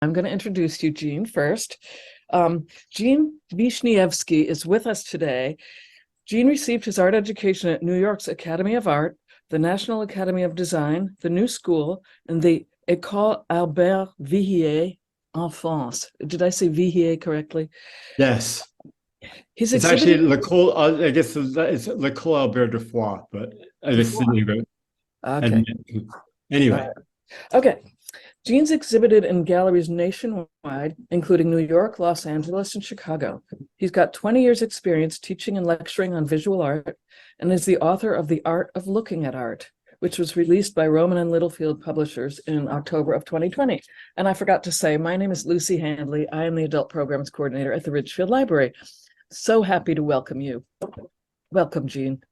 I'm going to introduce you, Gene, first. Gene Wisniewski is with us today. Gene received his art education at New York's Academy of Art, the National Academy of Design, the New School, and the École Albert Vihiers en France. Did I say Vihiers correctly? Yes, He's it's actually exhibited. L'Ecole. I guess it's L'Ecole Albert Vihiers, but I guess the name of it. Okay. And anyway, Okay. Gene's exhibited in galleries nationwide, including New York, Los Angeles, and Chicago. He's got 20 years experience teaching and lecturing on visual art and is the author of The Art of Looking at Art, which was released by Rowman and Littlefield publishers in October of 2020. And I forgot to say, my name is Lucy Handley. I am the Adult Programs Coordinator at the Ridgefield Library. So happy to welcome you. Welcome, Gene.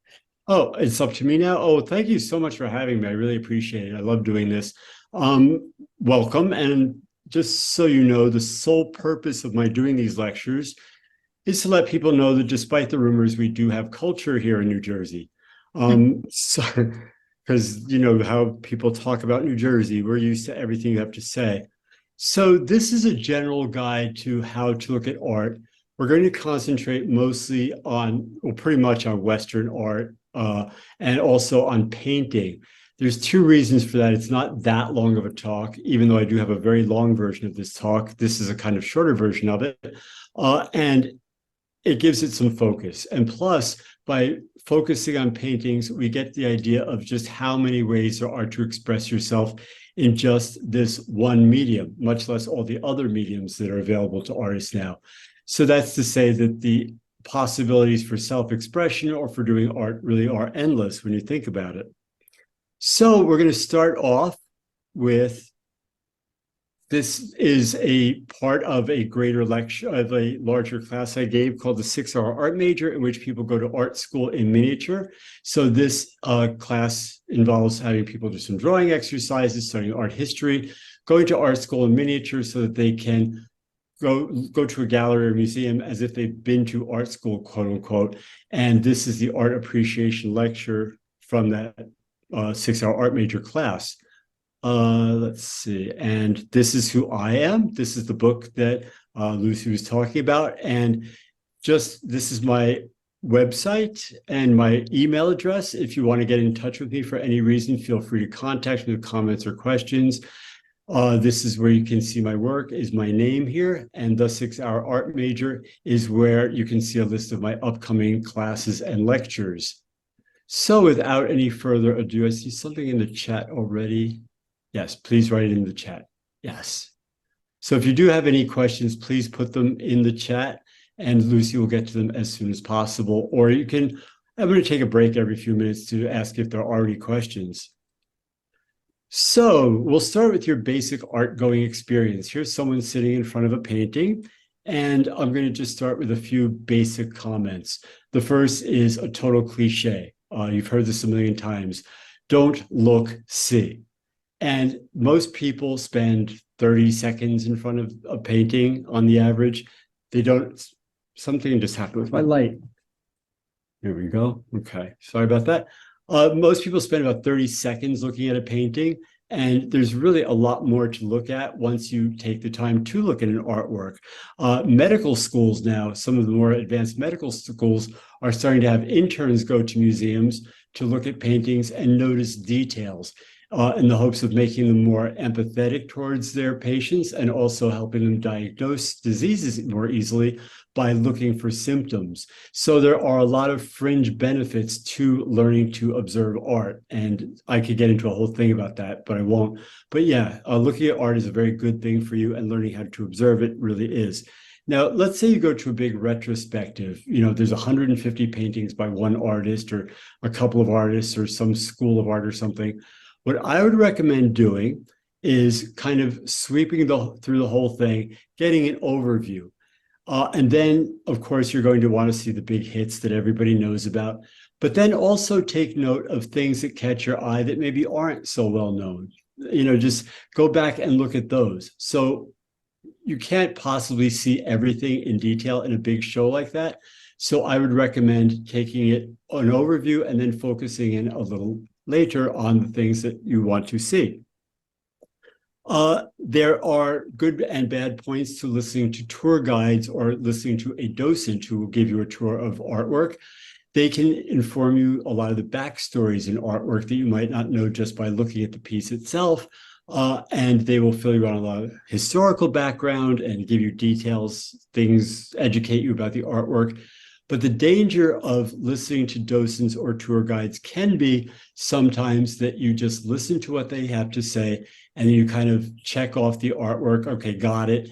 oh, it's up to me now. Oh, thank you so much for having me. I really appreciate it. I love doing this. Welcome. And just so you know, the sole purpose of my doing these lectures is to let people know that despite the rumors, we do have culture here in New Jersey. So, because you know how people talk about New Jersey, we're used to everything you have to say. So this is a general guide to how to look at art. We're going to concentrate mostly on, well, pretty much on Western art and also on painting. There's two reasons for that. It's not that long of a talk, even though I do have a very long version of this talk. This is a kind of shorter version of it. And it gives it some focus. And plus, by focusing on paintings, we get the idea of just how many ways there are to express yourself in just this one medium, much less all the other mediums that are available to artists now. So that's to say that the possibilities for self-expression or for doing art really are endless when you think about it. So we're going to start off with, this is a part of a greater lecture, of a larger class I gave called the 6-hour art major, in which people go to art school in miniature. So this class involves having people do some drawing exercises, studying art history, going to art school in miniature so that they can go to a gallery or museum as if they've been to art school, quote unquote. And this is the art appreciation lecture from that 6-hour art major class. Let's see. And this is who I am. This is the book that Lucy was talking about. And just, this is my website and my email address. If you want to get in touch with me for any reason, feel free to contact me with comments or questions. This is where you can see my work, is my name here. And the 6-hour art major is where you can see a list of my upcoming classes and lectures. So without any further ado, I see something in the chat already. Yes, please write it in the chat. Yes. So if you do have any questions, please put them in the chat and Lucy will get to them as soon as possible. Or you can, I'm going to take a break every few minutes to ask if there are any questions. So we'll start with your basic art going experience. Here's someone sitting in front of a painting, and I'm going to just start with a few basic comments. The first is a total cliche. You've heard this a million times. Don't look, see. And most people spend 30 seconds in front of a painting on the average. They don't, something just happened with my light. Here we go. Okay, sorry about that. Most people spend about 30 seconds looking at a painting, and there's really a lot more to look at once you take the time to look at an artwork. Medical schools now, some of the more advanced medical schools are starting to have interns go to museums to look at paintings and notice details in the hopes of making them more empathetic towards their patients and also helping them diagnose diseases more easily by looking for symptoms. So there are a lot of fringe benefits to learning to observe art. And I could get into a whole thing about that, but I won't. But yeah, looking at art is a very good thing for you, and learning how to observe it really is. Now, let's say you go to a big retrospective, you know, there's 150 paintings by one artist or a couple of artists or some school of art or something. What I would recommend doing is kind of sweeping through the whole thing, getting an overview. And then, of course, you're going to want to see the big hits that everybody knows about, but then also take note of things that catch your eye that maybe aren't so well known. You know, just go back and look at those. So you can't possibly see everything in detail in a big show like that. So I would recommend taking it an overview and then focusing in a little later on the things that you want to see. There are good and bad points to listening to tour guides or listening to a docent who will give you a tour of artwork. They can inform you a lot of the backstories in artwork that you might not know just by looking at the piece itself. And they will fill you on a lot of historical background and give you details, things, educate you about the artwork. But the danger of listening to docents or tour guides can be sometimes that you just listen to what they have to say and you kind of check off the artwork. Okay, got it.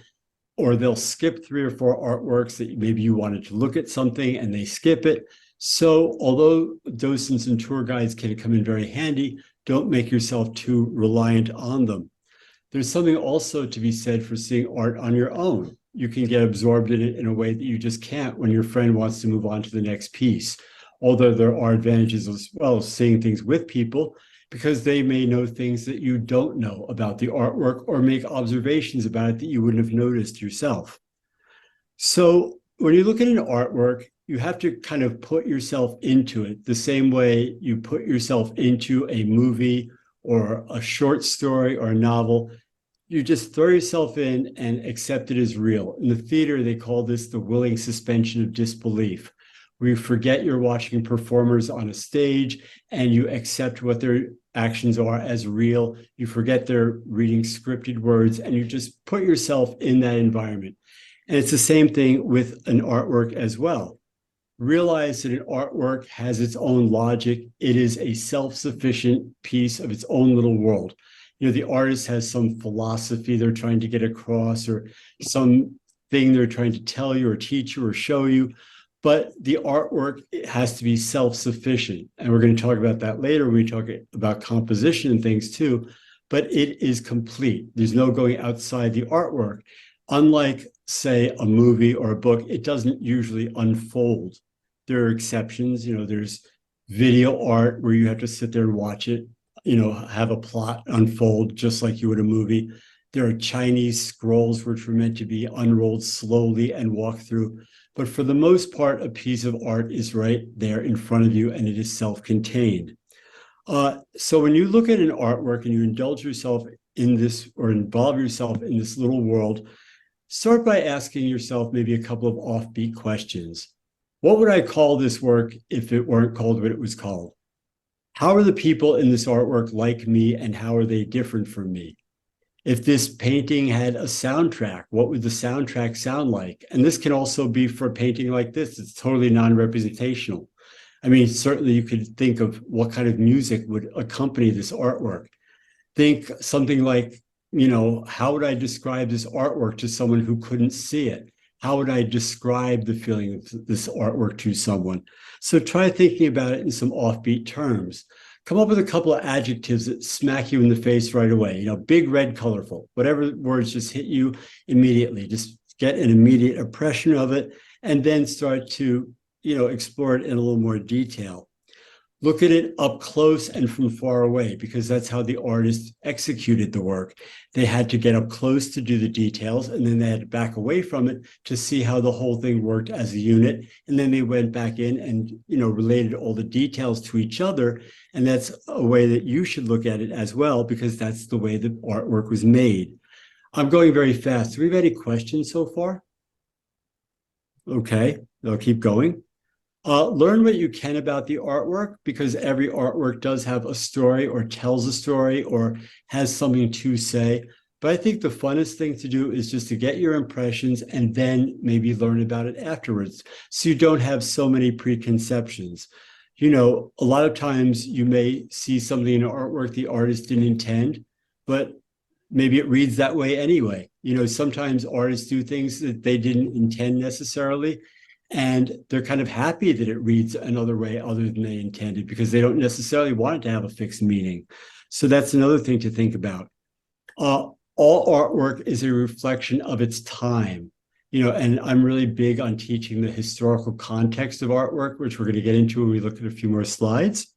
Or they'll skip 3 or 4 artworks that maybe you wanted to look at something and they skip it. So although docents and tour guides can come in very handy, don't make yourself too reliant on them. There's something also to be said for seeing art on your own. You can get absorbed in it in a way that you just can't when your friend wants to move on to the next piece. Although there are advantages as well, seeing things with people, because they may know things that you don't know about the artwork or make observations about it that you wouldn't have noticed yourself. So when you look at an artwork, you have to kind of put yourself into it the same way you put yourself into a movie or a short story or a novel. You just throw yourself in and accept it as real. In the theater, they call this the willing suspension of disbelief, where you forget you're watching performers on a stage and you accept what their actions are as real. You forget they're reading scripted words and you just put yourself in that environment. And it's the same thing with an artwork as well. Realize that an artwork has its own logic. It is a self-sufficient piece of its own little world. You know, the artist has some philosophy they're trying to get across or some thing they're trying to tell you or teach you or show you, but the artwork has to be self-sufficient. And we're going to talk about that later when we talk about composition and things too, but it is complete. There's no going outside the artwork. Unlike, say, a movie or a book, it doesn't usually unfold. There are exceptions. You know, there's video art where you have to sit there and watch it, you know, have a plot unfold just like you would a movie. There are Chinese scrolls which were meant to be unrolled slowly and walk through. But for the most part, a piece of art is right there in front of you and it is self-contained. So when you look at an artwork and you indulge yourself in this or involve yourself in this little world, start by asking yourself maybe a couple of offbeat questions. What would I call this work if it weren't called what it was called? How are the people in this artwork like me and how are they different from me? If this painting had a soundtrack, what would the soundtrack sound like? And this can also be for a painting like this. It's totally non-representational. I mean, certainly you could think of what kind of music would accompany this artwork. Think something like, you know, how would I describe this artwork to someone who couldn't see it? How would I describe the feeling of this artwork to someone? So try thinking about it in some offbeat terms. Come up with a couple of adjectives that smack you in the face right away. You know, big, red, colorful, whatever words just hit you immediately. Just get an immediate impression of it and then start to, you know, explore it in a little more detail. Look at it up close and from far away, because that's how the artist executed the work. They had to get up close to do the details, and then they had to back away from it to see how the whole thing worked as a unit. And then they went back in and, you know, related all the details to each other. And that's a way that you should look at it as well, because that's the way the artwork was made. I'm going very fast. Do we have any questions so far? Okay, I'll keep going. Learn what you can about the artwork, because every artwork does have a story or tells a story or has something to say. But I think the funnest thing to do is just to get your impressions and then maybe learn about it afterwards, so you don't have so many preconceptions. You know, a lot of times you may see something in artwork the artist didn't intend, but maybe it reads that way anyway. You know, sometimes artists do things that they didn't intend necessarily, and they're kind of happy that it reads another way other than they intended, because they don't necessarily want it to have a fixed meaning. So that's another thing to think about. All artwork is a reflection of its time. You know, and I'm really big on teaching the historical context of artwork, which we're going to get into when we look at a few more slides.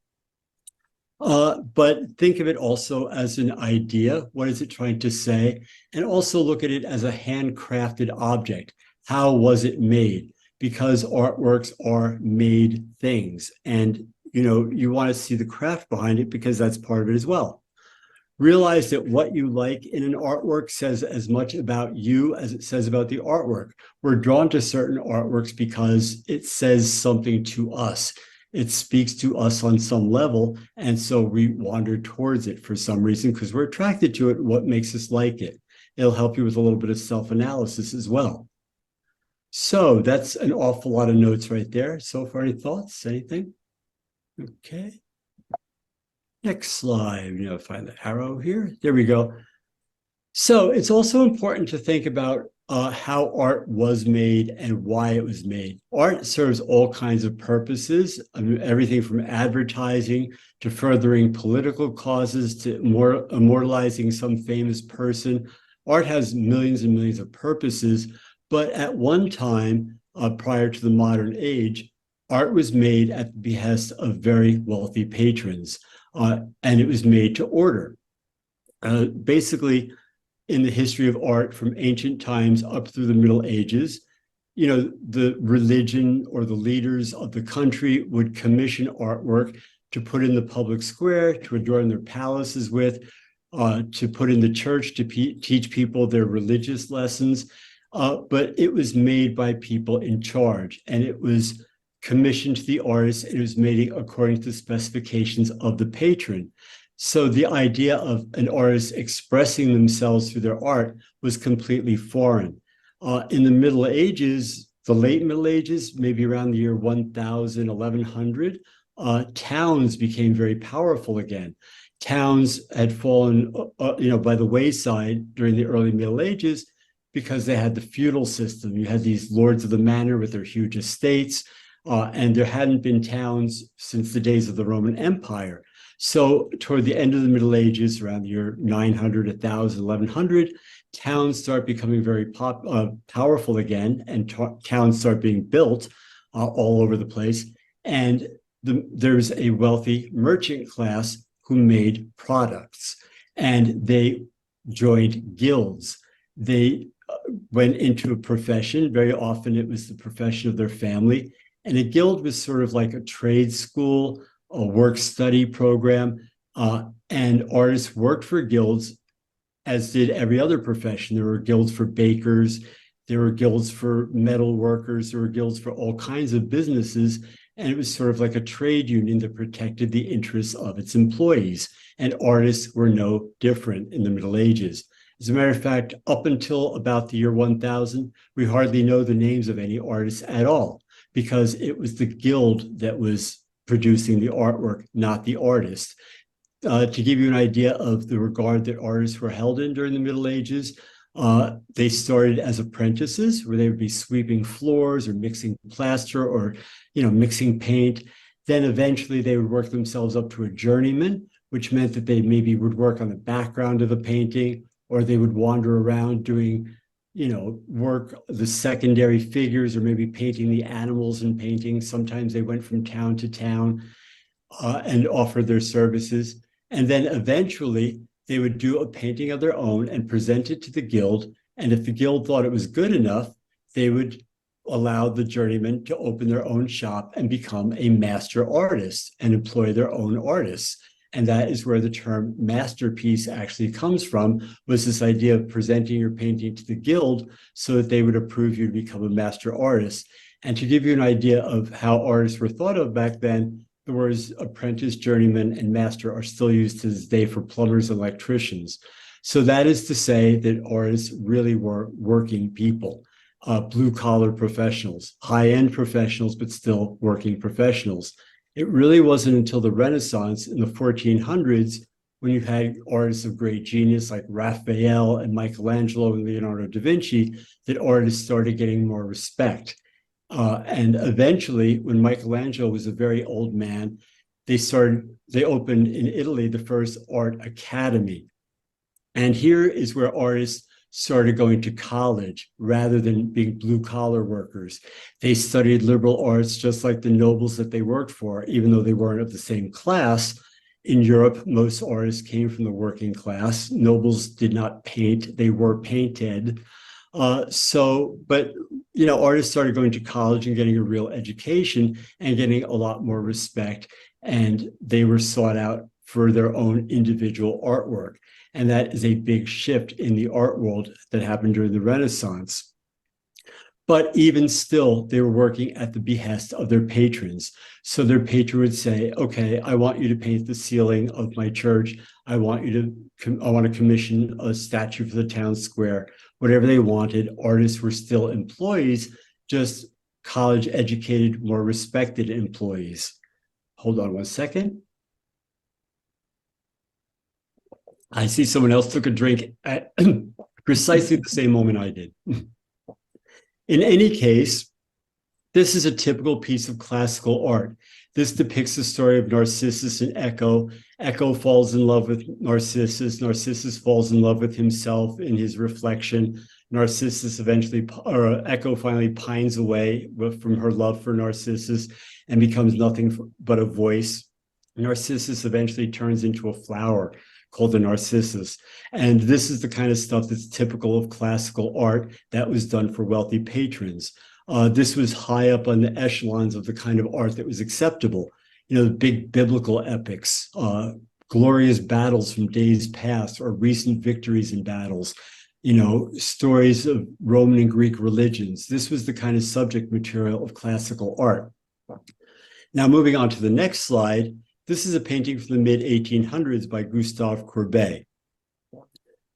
But think of it also as an idea. What is it trying to say? And also look at it as a handcrafted object. How was it made? Because artworks are made things. And, you know, you want to see the craft behind it, because that's part of it as well. Realize that what you like in an artwork says as much about you as it says about the artwork. We're drawn to certain artworks because it says something to us. It speaks to us on some level, and so we wander towards it for some reason because we're attracted to it, what makes us like it. It'll help you with a little bit of self-analysis as well. So that's an awful lot of notes right there. So far, any thoughts, anything? Okay. Next slide, find the arrow here. There we go. So it's also important to think about how art was made and why it was made. Art serves all kinds of purposes, everything from advertising to furthering political causes to more immortalizing some famous person. Art has millions and millions of purposes, but at one time, prior to the modern age, art was made at the behest of very wealthy patrons. And it was made to order. Basically, in the history of art from ancient times up through the Middle Ages, the religion or the leaders of the country would commission artwork to put in the public square, to adorn their palaces with, to put in the church to teach people their religious lessons. But it was made by people in charge, and it was commissioned to the artist, and it was made according to the specifications of the patron. So the idea of an artist expressing themselves through their art was completely foreign. In the Middle Ages, the late Middle Ages, maybe around the year 1000, 1100, towns became very powerful again. Towns had fallen, by the wayside during the early Middle Ages because they had the feudal system. You had these lords of the manor with their huge estates, and there hadn't been towns since the days of the Roman Empire. So toward the end of the Middle Ages, around the year 900, 1000, 1100, towns start becoming very powerful again, and towns start being built all over the place. And there's a wealthy merchant class who made products, and they joined guilds. They went into a profession. Very often it was the profession of their family. And a guild was sort of like a trade school, a work-study program, and artists worked for guilds, as did every other profession. There were guilds for bakers, there were guilds for metal workers, there were guilds for all kinds of businesses, and it was sort of like a trade union that protected the interests of its employees, and artists were no different in the Middle Ages. As a matter of fact, up until about the year 1000, we hardly know the names of any artists at all, because it was the guild that was producing the artwork, not the artist. To give you an idea of the regard that artists were held in during the Middle Ages, they started as apprentices, where they would be sweeping floors or mixing plaster or mixing paint. Then eventually they would work themselves up to a journeyman, which meant that they maybe would work on the background of a painting, or they would wander around doing work the secondary figures, or maybe painting the animals in paintings. Sometimes they went from town to town and offered their services. And then eventually they would do a painting of their own and present it to the guild. And if the guild thought it was good enough, they would allow the journeyman to open their own shop and become a master artist and employ their own artists. And that is where the term masterpiece actually comes from, was this idea of presenting your painting to the guild so that they would approve you to become a master artist. And to give you an idea of how artists were thought of back then, the words apprentice, journeyman, and master are still used to this day for plumbers and electricians. So that is to say that artists really were working people, blue-collar professionals, high-end professionals, but still working professionals. It really wasn't until the Renaissance in the 1400s, when you had artists of great genius like Raphael and Michelangelo and Leonardo da Vinci, that artists started getting more respect. And eventually, when Michelangelo was a very old man, they opened in Italy the first art academy. And here is where artists started going to college rather than being blue-collar workers. They studied liberal arts just like the nobles that they worked for, even though they weren't of the same class. In Europe, most artists came from the working class. Nobles did not paint, they were painted. Artists started going to college and getting a real education and getting a lot more respect, and they were sought out for their own individual artwork. And that is a big shift in the art world that happened during the Renaissance. But even still, they were working at the behest of their patrons. So their patron would say, okay, I want you to paint the ceiling of my church. I want to commission a statue for the town square. Whatever they wanted, artists were still employees, just college educated, more respected employees. Hold on one second. I see someone else took a drink at precisely the same moment I did. In any case, this is a typical piece of classical art. This depicts the story of Narcissus and Echo. Echo falls in love with Narcissus. Narcissus falls in love with himself in his reflection. Narcissus Echo finally pines away from her love for Narcissus and becomes nothing but a voice. Narcissus eventually turns into a flower called the Narcissus. And this is the kind of stuff that's typical of classical art that was done for wealthy patrons. This was high up on the echelons of the kind of art that was acceptable. You know, the big biblical epics, glorious battles from days past or recent victories in battles, you know, stories of Roman and Greek religions. This was the kind of subject material of classical art. Now, moving on to the next slide, this is a painting from the mid-1800s by Gustave Courbet.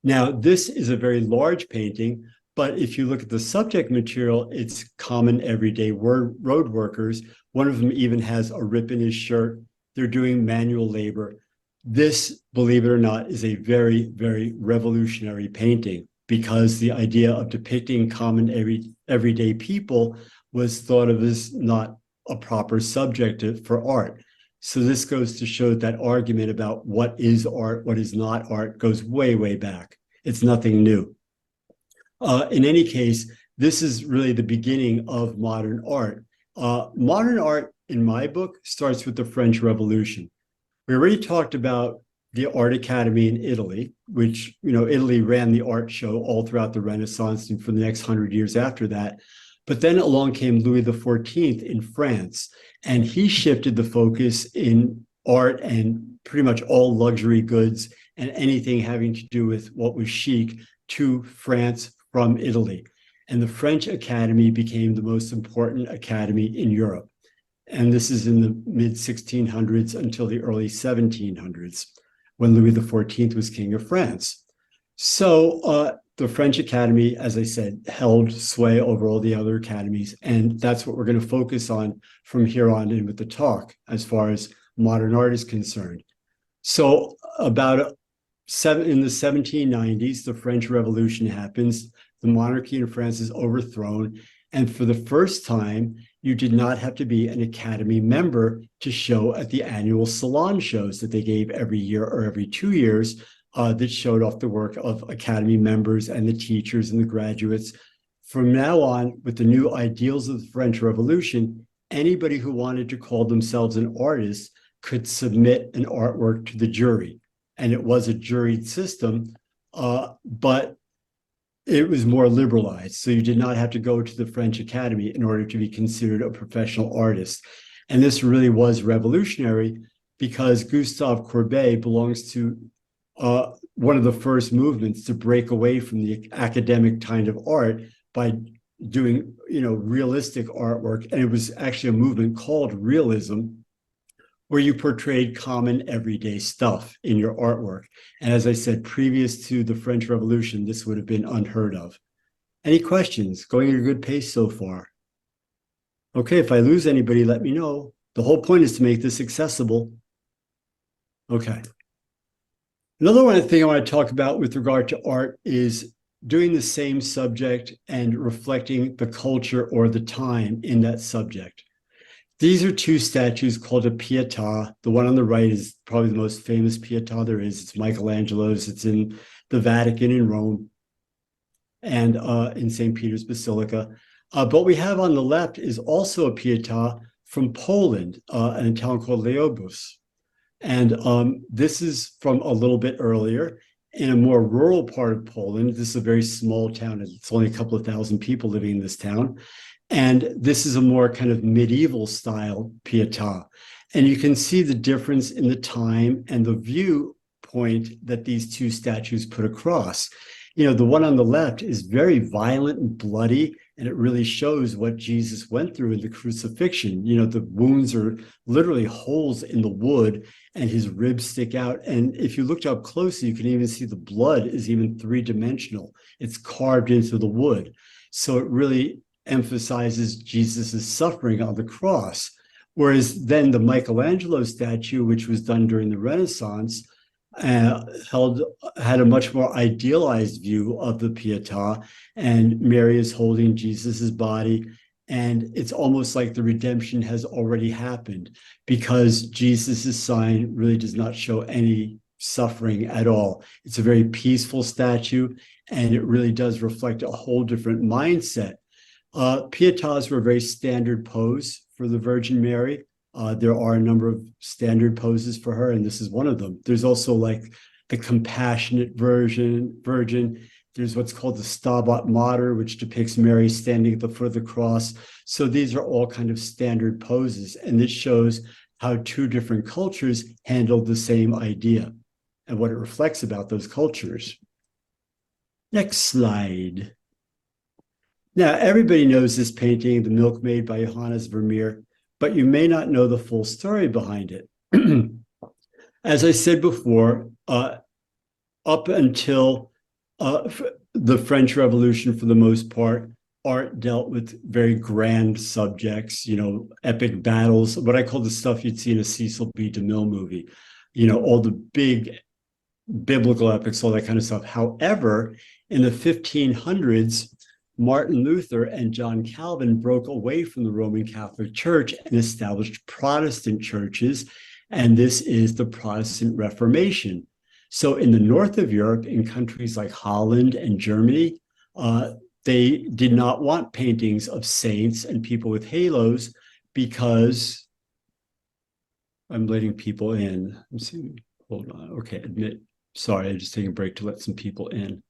Now, this is a very large painting, but if you look at the subject material, it's common everyday road workers. One of them even has a rip in his shirt. They're doing manual labor. This, believe it or not, is a very, very revolutionary painting because the idea of depicting common everyday people was thought of as not a proper subject for art. So this goes to show that argument about what is art, what is not art, goes way, way back. It's nothing new. In any case, this is really the beginning of modern art. Modern art, in my book, starts with the French Revolution. We already talked about the Art Academy in Italy, which, you know, Italy ran the art show all throughout the Renaissance and for the next 100 years after that. But then along came Louis XIV in France, and he shifted the focus in art and pretty much all luxury goods and anything having to do with what was chic to France from Italy. And the French Academy became the most important academy in Europe. And this is in the mid-1600s until the early 1700s, when Louis XIV was king of France. So the French Academy, as I said, held sway over all the other academies. And that's what we're going to focus on from here on in with the talk, as far as modern art is concerned. So in the 1790s, the French Revolution happens. The monarchy in France is overthrown. And for the first time, you did not have to be an Academy member to show at the annual salon shows that they gave every year or every 2 years that showed off the work of Academy members and the teachers and the graduates. From now on, with the new ideals of the French Revolution, anybody who wanted to call themselves an artist could submit an artwork to the jury. And it was a juried system, but it was more liberalized. So you did not have to go to the French Academy in order to be considered a professional artist. And this really was revolutionary because Gustave Courbet belongs to one of the first movements to break away from the academic kind of art by doing, you know, realistic artwork. And it was actually a movement called realism, where you portrayed common everyday stuff in your artwork. And as I said, previous to the French Revolution, this would have been unheard of. Any questions? Going at a good pace so far? Okay, if I lose anybody, let me know. The whole point is to make this accessible. Okay. Another one thing I want to talk about with regard to art is doing the same subject and reflecting the culture or the time in that subject. These are two statues called a Pietà. The one on the right is probably the most famous Pietà there is. It's Michelangelo's. It's in the Vatican in Rome and in St. Peter's Basilica. But we have on the left is also a Pietà from Poland, in a town called Leobus. And this is from a little bit earlier in a more rural part of Poland. This is a very small town. It's only a couple of thousand people living in this town. And this is a more kind of medieval style Pietà. And you can see the difference in the time and the viewpoint that these two statues put across. The one on the left is very violent and bloody, and it really shows what Jesus went through in the crucifixion. The wounds are literally holes in the wood, and his ribs stick out. And if you looked up closely, you can even see the blood is even three-dimensional. It's carved into the wood. So it really emphasizes Jesus's suffering on the cross. Whereas then the Michelangelo statue, which was done during the Renaissance, had a much more idealized view of the Pietà, and Mary is holding Jesus's body, and it's almost like the redemption has already happened, because Jesus's sign really does not show any suffering at all. It's a very peaceful statue, and it really does reflect a whole different mindset. Pietàs were a very standard pose for the Virgin Mary. There are a number of standard poses for her, and this is one of them. There's also like the compassionate virgin. There's what's called the Stabat Mater, which depicts Mary standing at the foot of the cross. So these are all kind of standard poses, and this shows how two different cultures handled the same idea and what it reflects about those cultures. Next slide. Now, everybody knows this painting, The Milkmaid by Johannes Vermeer, but you may not know the full story behind it. As I said before, up until the French Revolution, for the most part, art dealt with very grand subjects, epic battles, what I call the stuff you'd see in a Cecil B. DeMille movie, all the big biblical epics, all that kind of stuff. However, in the 1500s, Martin Luther and John Calvin broke away from the Roman Catholic Church and established Protestant churches, and this is the Protestant Reformation. So in the north of Europe, in countries like Holland and Germany, they did not want paintings of saints and people with halos, because I'm letting people in. Let's see. Hold on. Okay, admit. Sorry, I'm just taking a break to let some people in.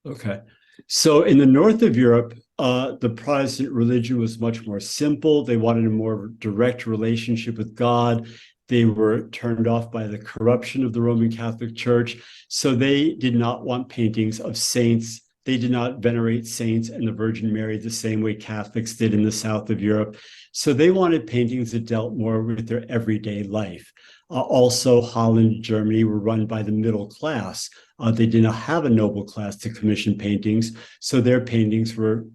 Okay. So in the north of Europe, the Protestant religion was much more simple. They wanted a more direct relationship with God. They were turned off by the corruption of the Roman Catholic Church. So they did not want paintings of saints. They did not venerate saints and the Virgin Mary the same way Catholics did in the south of Europe. So they wanted paintings that dealt more with their everyday life. Also, Holland and Germany were run by the middle class. They did not have a noble class to commission paintings, so their paintings were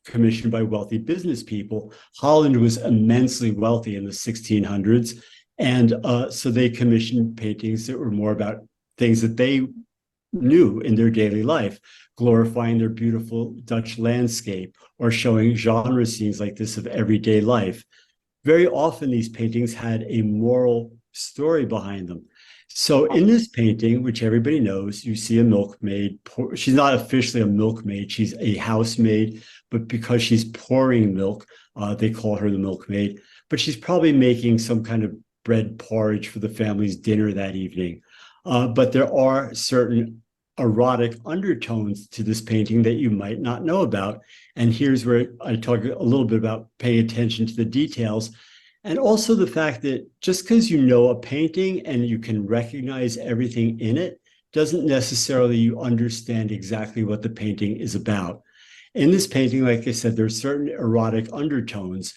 commissioned by wealthy business people. Holland was immensely wealthy in the 1600s, and so they commissioned paintings that were more about things that they knew in their daily life, glorifying their beautiful Dutch landscape or showing genre scenes like this of everyday life. Very often these paintings had a moral story behind them. So in this painting, which everybody knows, you see a milkmaid. She's not officially a milkmaid, she's a housemaid, but because she's pouring milk, they call her the milkmaid. But she's probably making some kind of bread porridge for the family's dinner that evening. But there are certain erotic undertones to this painting that you might not know about. And here's where I talk a little bit about paying attention to the details. And also the fact that just because you know a painting and you can recognize everything in it, doesn't necessarily you understand exactly what the painting is about. In this painting, like I said, there's certain erotic undertones.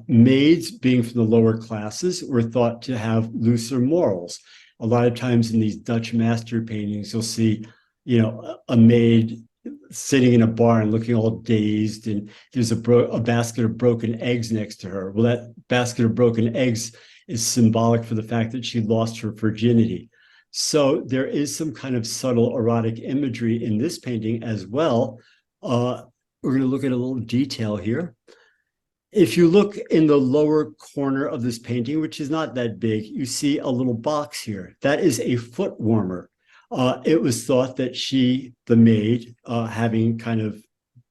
Maids, being from the lower classes, were thought to have looser morals. A lot of times in these Dutch master paintings, you'll see, a maid sitting in a barn looking all dazed, and there's a basket of broken eggs next to her. Well, that basket of broken eggs is symbolic for the fact that she lost her virginity. So there is some kind of subtle erotic imagery in this painting as well. We're going to look at a little detail here. If you look in the lower corner of this painting, which is not that big, you see a little box here. That is a foot warmer. It was thought that she, the maid, having kind of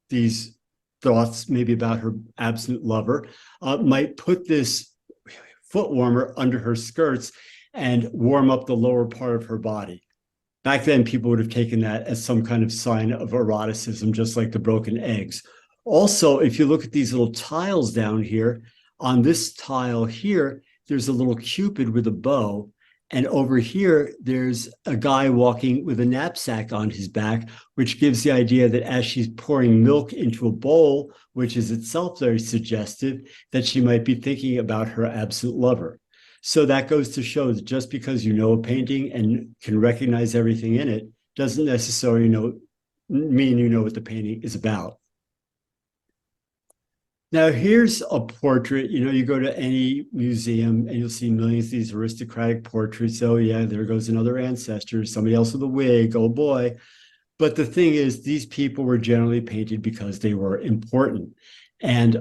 these thoughts maybe about her absent lover, might put this foot warmer under her skirts and warm up the lower part of her body. Back then, people would have taken that as some kind of sign of eroticism, just like the broken eggs. Also, if you look at these little tiles down here, on this tile here, there's a little Cupid with a bow. And over here, there's a guy walking with a knapsack on his back, which gives the idea that as she's pouring milk into a bowl, which is itself very suggestive, that she might be thinking about her absent lover. So that goes to show that just because you know a painting and can recognize everything in it, doesn't necessarily mean you know what the painting is about. Now, here's a portrait. You go to any museum and you'll see millions of these aristocratic portraits. Oh, yeah, there goes another ancestor, somebody else with a wig. Oh, boy. But the thing is, these people were generally painted because they were important. And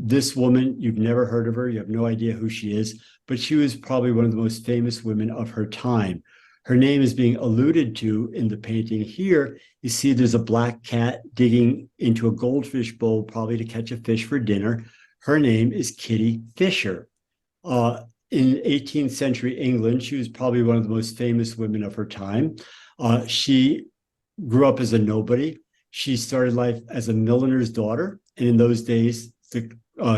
this woman, you've never heard of her. You have no idea who she is, but she was probably one of the most famous women of her time. Her name is being alluded to in the painting here. You see there's a black cat digging into a goldfish bowl, probably to catch a fish for dinner. Her name is Kitty Fisher. In 18th century England, she was probably one of the most famous women of her time. She grew up as a nobody. She started life as a milliner's daughter. And in those days, the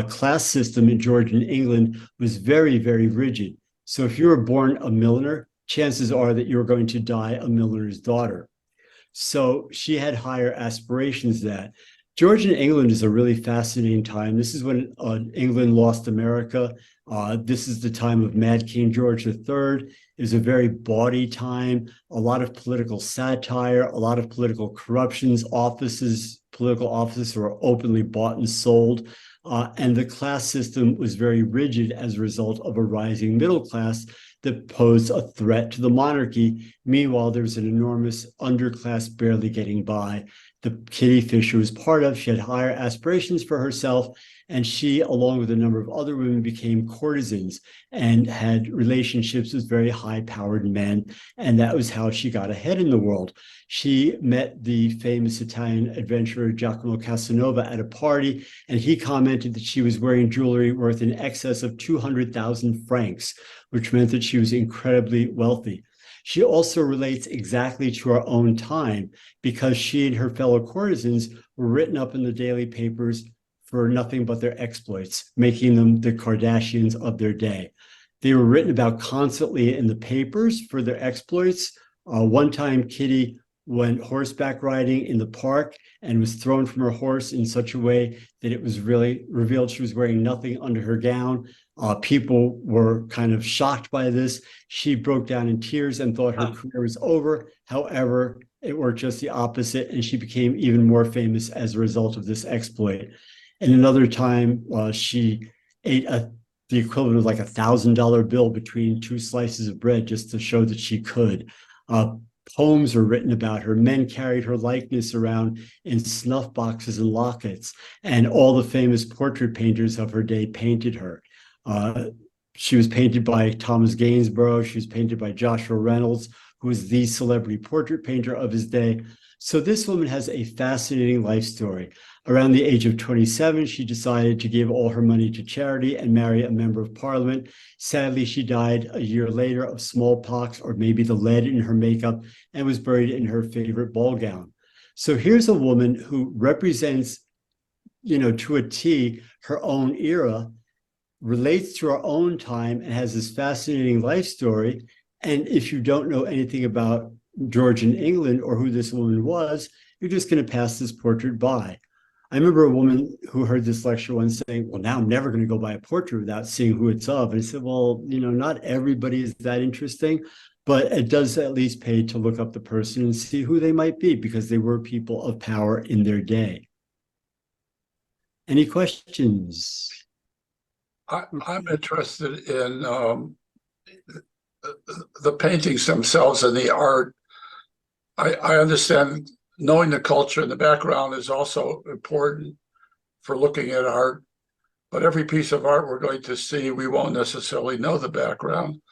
class system in Georgian England was very, very rigid. So if you were born a milliner, chances are that you're going to die a milliner's daughter. So she had higher aspirations than that. Georgian England is a really fascinating time. This is when England lost America. This is the time of Mad King George III. It was a very bawdy time, a lot of political satire, a lot of political corruptions, political offices were openly bought and sold. And the class system was very rigid as a result of a rising middle class that posed a threat to the monarchy. Meanwhile, there was an enormous underclass barely getting by. The Kitty Fisher was part of. She had higher aspirations for herself, and she, along with a number of other women, became courtesans and had relationships with very high-powered men, and that was how she got ahead in the world. She met the famous Italian adventurer Giacomo Casanova at a party, and he commented that she was wearing jewelry worth in excess of 200,000 francs, which meant that she was incredibly wealthy. She also relates exactly to our own time because she and her fellow courtesans were written up in the daily papers for nothing but their exploits, making them the Kardashians of their day. They were written about constantly in the papers for their exploits. One time, Kitty went horseback riding in the park and was thrown from her horse in such a way that it was really revealed she was wearing nothing under her gown. People were kind of shocked by this. She broke down in tears and thought her career was over. However, it worked just the opposite, and she became even more famous as a result of this exploit. And another time, she ate the equivalent of like $1,000 bill between two slices of bread just to show that she could. Poems were written about her. Men carried her likeness around in snuff boxes and lockets, and all the famous portrait painters of her day painted her. She was painted by Thomas Gainsborough. She was painted by Joshua Reynolds, who was the celebrity portrait painter of his day. So this woman has a fascinating life story. Around the age of 27, she decided to give all her money to charity and marry a member of parliament. Sadly, she died a year later of smallpox or maybe the lead in her makeup and was buried in her favorite ball gown. So here's a woman who represents, to a T, her own era, relates to our own time, and has this fascinating life story. And if you don't know anything about Georgian England or who this woman was, you're just going to pass this portrait by. I remember a woman who heard this lecture once saying, well, now I'm never going to go buy a portrait without seeing who it's of. And I said, well, not everybody is that interesting, but it does at least pay to look up the person and see who they might be, because they were people of power in their day. Any questions? I'm interested in the paintings themselves and the art. I understand knowing the culture and the background is also important for looking at art, but every piece of art we're going to see, we won't necessarily know the background.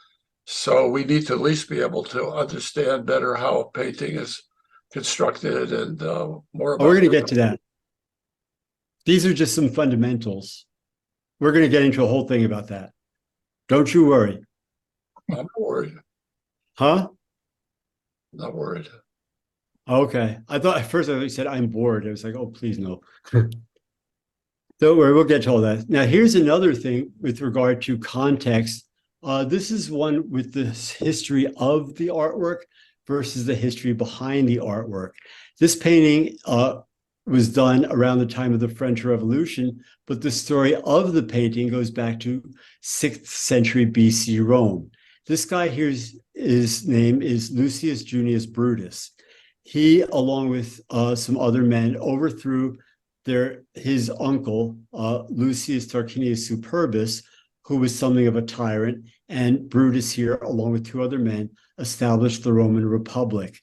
So we need to at least be able to understand better how a painting is constructed and more about. We're going to get to that. These are just some fundamentals. We're going to get into a whole thing about that. Don't you worry. I'm not worried. Huh? Not worried. Okay. I thought at first I said I'm bored. I was like, oh, please no. Don't worry, we'll get to all that. Now, here's another thing with regard to context This is one with the history of the artwork versus the history behind the artwork. This painting was done around the time of the French Revolution, but the story of the painting goes back to 6th century BC Rome. This guy here's his name is Lucius Junius Brutus. He, along with some other men, overthrew his uncle, Lucius Tarquinius Superbus, who was something of a tyrant, and Brutus here, along with 2 other men, established the Roman Republic.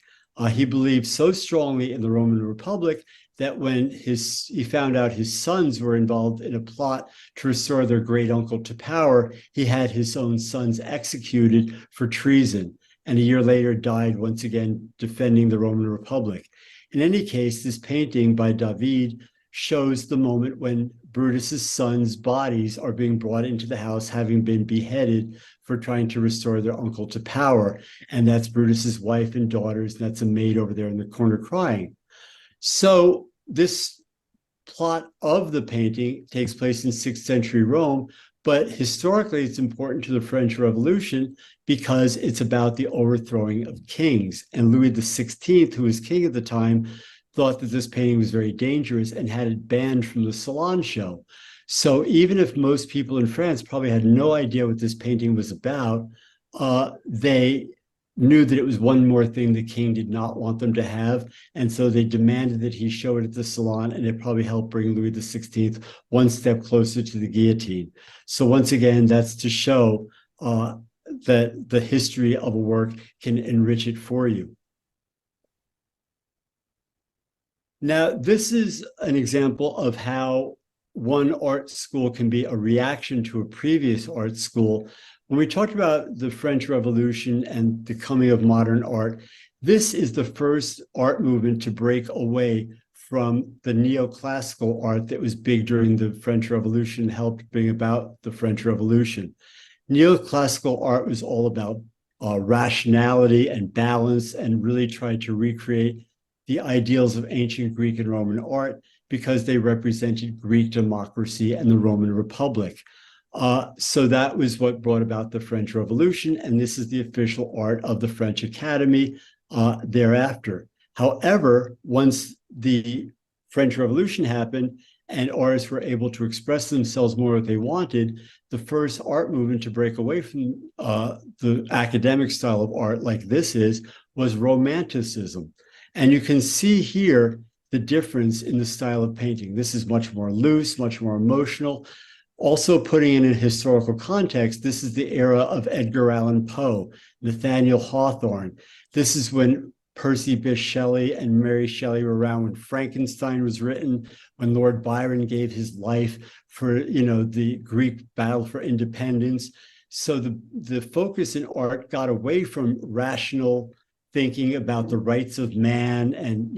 He believed so strongly in the Roman Republic that when he found out his sons were involved in a plot to restore their great uncle to power, he had his own sons executed for treason, and a year later died once again defending the Roman Republic. In any case, this painting by David shows the moment when Brutus's sons' bodies are being brought into the house, having been beheaded for trying to restore their uncle to power. And that's Brutus's wife and daughters. And that's a maid over there in the corner crying. So this plot of the painting takes place in 6th century Rome, but historically it's important to the French Revolution because it's about the overthrowing of kings. And Louis XVI, who was king at the time, thought that this painting was very dangerous and had it banned from the Salon show. So even if most people in France probably had no idea what this painting was about, they knew that it was one more thing the king did not want them to have. And so they demanded that he show it at the Salon, and it probably helped bring Louis XVI one step closer to the guillotine. So once again, that's to show that the history of a work can enrich it for you. Now, this is an example of how one art school can be a reaction to a previous art school. When we talked about the French Revolution and the coming of modern art, this is the first art movement to break away from the neoclassical art that was big during the French Revolution, helped bring about the French Revolution. Neoclassical art was all about rationality and balance, and really tried to recreate the ideals of ancient Greek and Roman art because they represented Greek democracy and the Roman Republic. So that was what brought about the French Revolution, and this is the official art of the French Academy thereafter. However, once the French Revolution happened and artists were able to express themselves more what they wanted, the first art movement to break away from the academic style of art like this was Romanticism. And you can see here the difference in the style of painting. This is much more loose, much more emotional. Also putting it in a historical context, this is the era of Edgar Allan Poe, Nathaniel Hawthorne. This is when Percy Bysshe Shelley and Mary Shelley were around, when Frankenstein was written, when Lord Byron gave his life for, the Greek battle for independence. So the focus in art got away from rational thinking about the rights of man and,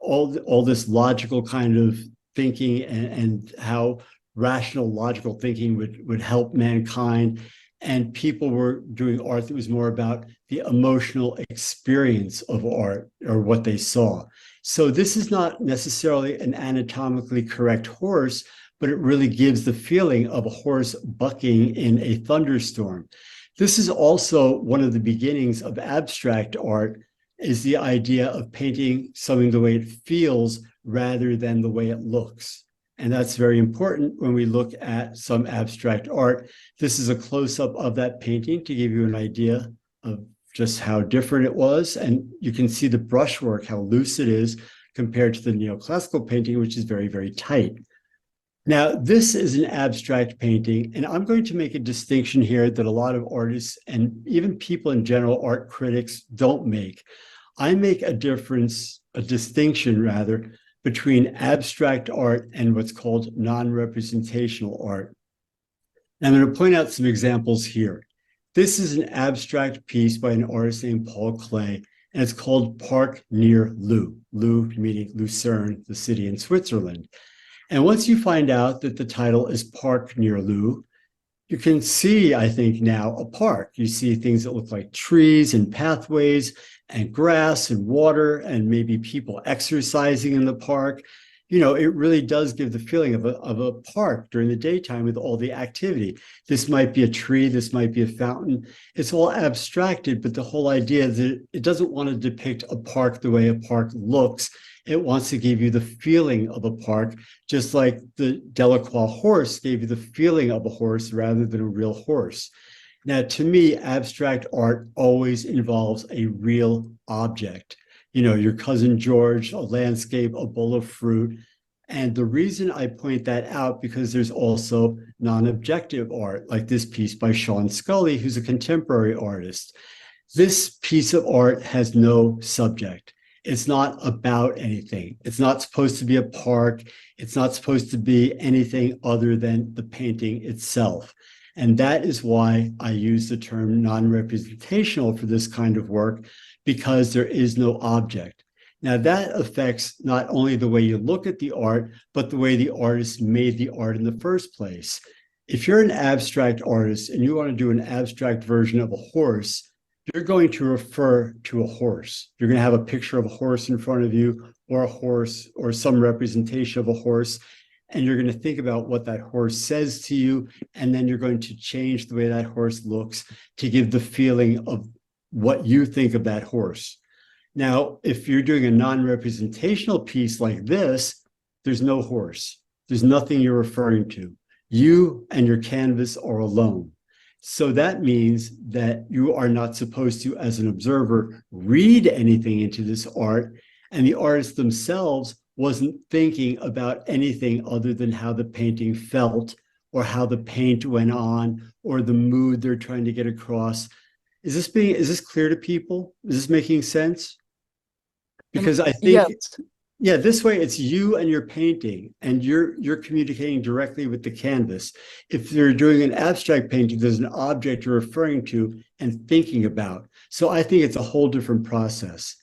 all this logical kind of thinking and how rational, logical thinking would help mankind. And people were doing art that was more about the emotional experience of art or what they saw. So this is not necessarily an anatomically correct horse, but it really gives the feeling of a horse bucking in a thunderstorm. This is also one of the beginnings of abstract art, is the idea of painting something the way it feels rather than the way it looks. And that's very important when we look at some abstract art. This is a close-up of that painting to give you an idea of just how different it was. And you can see the brushwork, how loose it is compared to the neoclassical painting, which is very, very tight. Now, this is an abstract painting, and I'm going to make a distinction here that a lot of artists and even people in general, art critics, don't make. I make a distinction rather, between abstract art and what's called non-representational art. And I'm going to point out some examples here. This is an abstract piece by an artist named Paul Klee, and it's called Park near Loo. Loo meaning Lucerne, the city in Switzerland. And once you find out that the title is Park near Loo, you can see, I think now, a park. You see things that look like trees and pathways and grass and water and maybe people exercising in the park. it really does give the feeling of a park during the daytime with all the activity. This might be a tree, this might be a fountain. It's all abstracted, but the whole idea is that it doesn't want to depict a park the way a park looks. It wants to give you the feeling of a park, just like the Delacroix horse gave you the feeling of a horse rather than a real horse. Now, to me, abstract art always involves a real object. Your cousin George, a landscape, a bowl of fruit. And the reason I point that out, because there's also non-objective art, like this piece by Sean Scully, who's a contemporary artist. This piece of art has no subject. It's not about anything. It's not supposed to be a park. It's not supposed to be anything other than the painting itself. And that is why I use the term non-representational for this kind of work, because there is no object. Now that affects not only the way you look at the art, but the way the artist made the art in the first place. If you're an abstract artist and you want to do an abstract version of a horse, you're going to refer to a horse. You're going to have a picture of a horse in front of you, or a horse, or some representation of a horse, and you're going to think about what that horse says to you, and then you're going to change the way that horse looks to give the feeling of what you think of that horse. Now, if you're doing a non-representational piece like this, there's no horse. There's nothing you're referring to. You and your canvas are alone. So that means that you are not supposed to, as an observer, read anything into this art, and the artists themselves wasn't thinking about anything other than how the painting felt, or how the paint went on, or the mood they're trying to get across. Is this clear to people? Is this making sense? Because I think, yeah, this way it's you and your painting, and you're communicating directly with the canvas. If you're doing an abstract painting, there's an object you're referring to and thinking about. So I think it's a whole different process.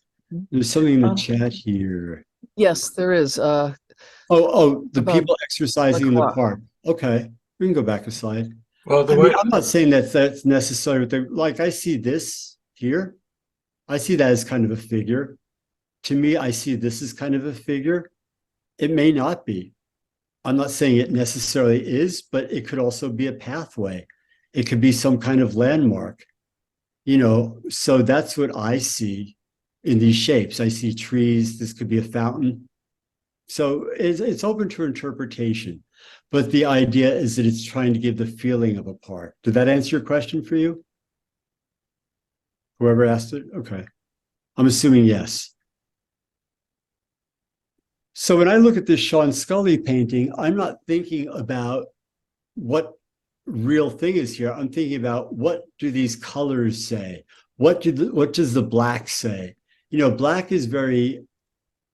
There's something in the chat here. Yes, there is. The people exercising in the park. Okay, we can go back a slide. Well, I'm not saying that's necessary. Like, I see this here. I see that as kind of a figure. To me, I see this as kind of a figure. It may not be. I'm not saying it necessarily is, but it could also be a pathway. It could be some kind of landmark. So that's what I see in these shapes. I see trees. This could be a fountain. So it's open to interpretation. But the idea is that it's trying to give the feeling of a park. Did that answer your question for you? Whoever asked it? Okay. I'm assuming yes. So when I look at this Sean Scully painting, I'm not thinking about what real thing is here. I'm thinking about, what do these colors say? What does the black say? Black is very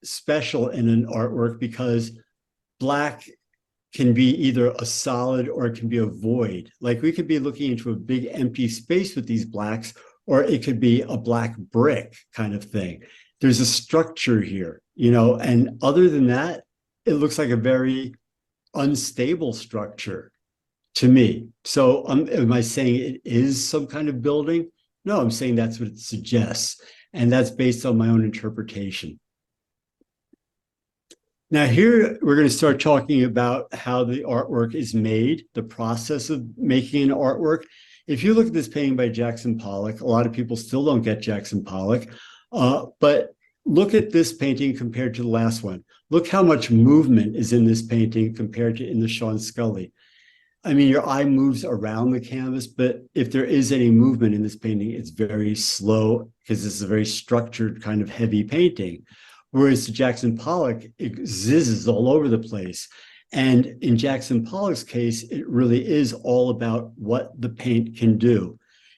special in an artwork because black can be either a solid or it can be a void. Like, we could be looking into a big empty space with these blacks, or it could be a black brick kind of thing. There's a structure here, and other than that, it looks like a very unstable structure to me. So am I saying it is some kind of building? No, I'm saying that's what it suggests. And that's based on my own interpretation. Now here, we're going to start talking about how the artwork is made, the process of making an artwork. If you look at this painting by Jackson Pollock, a lot of people still don't get Jackson Pollock, but look at this painting compared to the last one. Look how much movement is in this painting compared to in the Sean Scully. I mean, your eye moves around the canvas, but if there is any movement in this painting, it's very slow, because this is a very structured kind of heavy painting. Whereas Jackson Pollock, it zizzes all over the place. And in Jackson Pollock's case, it really is all about what the paint can do.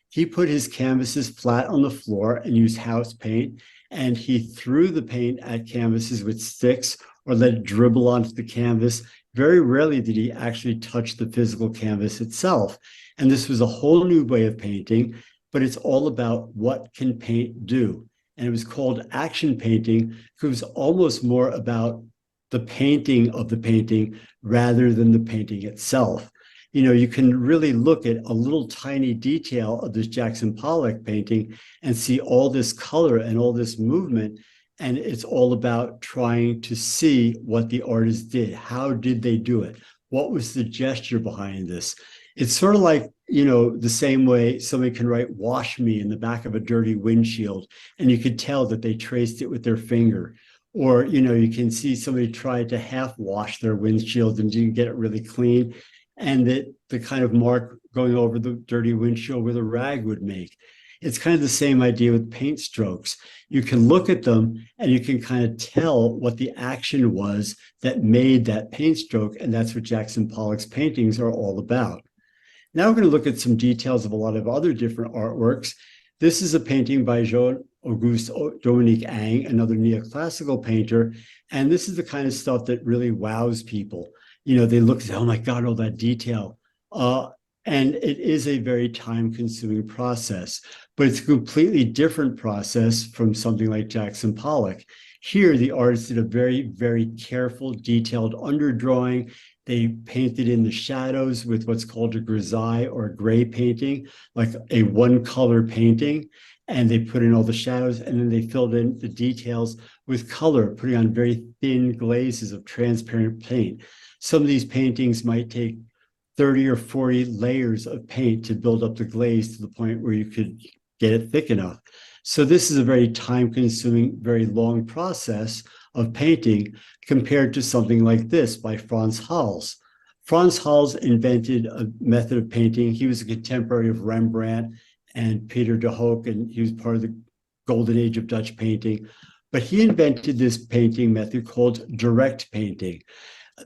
He put his canvases flat on the floor and used house paint, and he threw the paint at canvases with sticks or let it dribble onto the canvas. Very rarely did he actually touch the physical canvas itself. And this was a whole new way of painting, but it's all about what can paint do. And it was called action painting because it was almost more about the painting of the painting rather than the painting itself. You can really look at a little tiny detail of this Jackson Pollock painting and see all this color and all this movement. And it's all about trying to see what the artist did. How did they do it? What was the gesture behind this? It's sort of like, the same way somebody can write "wash me" in the back of a dirty windshield, and you could tell that they traced it with their finger. Or, you can see somebody try to half wash their windshield and didn't get it really clean. And that the kind of mark going over the dirty windshield with a rag would make. It's kind of the same idea with paint strokes. You can look at them and you can kind of tell what the action was that made that paint stroke. And that's what Jackson Pollock's paintings are all about. Now we're going to look at some details of a lot of other different artworks. This is a painting by Jean-Auguste Dominique Ang, another neoclassical painter. And this is the kind of stuff that really wows people. They look and say, oh my God, all that detail. And it is a very time-consuming process, but it's a completely different process from something like Jackson Pollock. Here, the artist did a very, very careful, detailed underdrawing. They painted in the shadows with what's called a grisaille or a gray painting, like a one-color painting, and they put in all the shadows, and then they filled in the details with color, putting on very thin glazes of transparent paint. Some of these paintings might take 30 or 40 layers of paint to build up the glaze to the point where you could get it thick enough. So this is a very time-consuming, very long process of painting compared to something like this by Frans Hals. Frans Hals invented a method of painting. He was a contemporary of Rembrandt and Peter de Hoek, and he was part of the golden age of Dutch painting. But he invented this painting method called direct painting.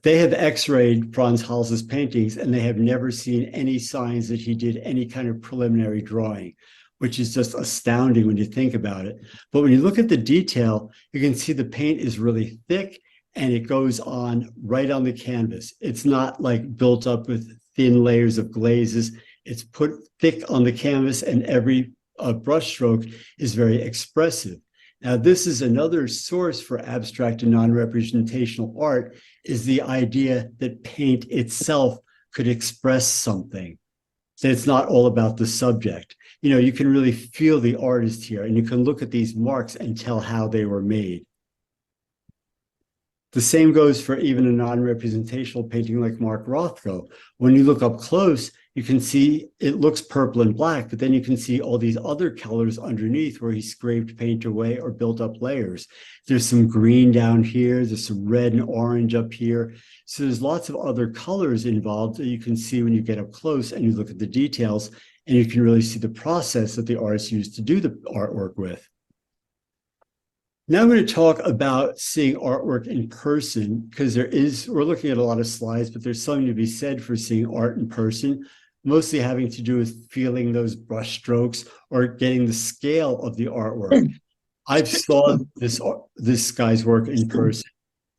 They have x-rayed Frans Hals's paintings, and they have never seen any signs that he did any kind of preliminary drawing, which is just astounding when you think about it. But when you look at the detail, you can see the paint is really thick and it goes on right on the canvas. It's not like built up with thin layers of glazes. It's put thick on the canvas, and every brushstroke is very expressive. Now, this is another source for abstract and non-representational art, is the idea that paint itself could express something, that it's not all about the subject. You can really feel the artist here, and you can look at these marks and tell how they were made. The same goes for even a non-representational painting like Mark Rothko. When you look up close, you can see it looks purple and black, but then you can see all these other colors underneath where he scraped paint away or built up layers. There's some green down here, there's some red and orange up here. So there's lots of other colors involved that you can see when you get up close and you look at the details, and you can really see the process that the artist used to do the artwork with. Now I'm going to talk about seeing artwork in person, because we're looking at a lot of slides, but there's something to be said for seeing art in person, mostly having to do with feeling those brush strokes or getting the scale of the artwork. I've saw this guy's work in person,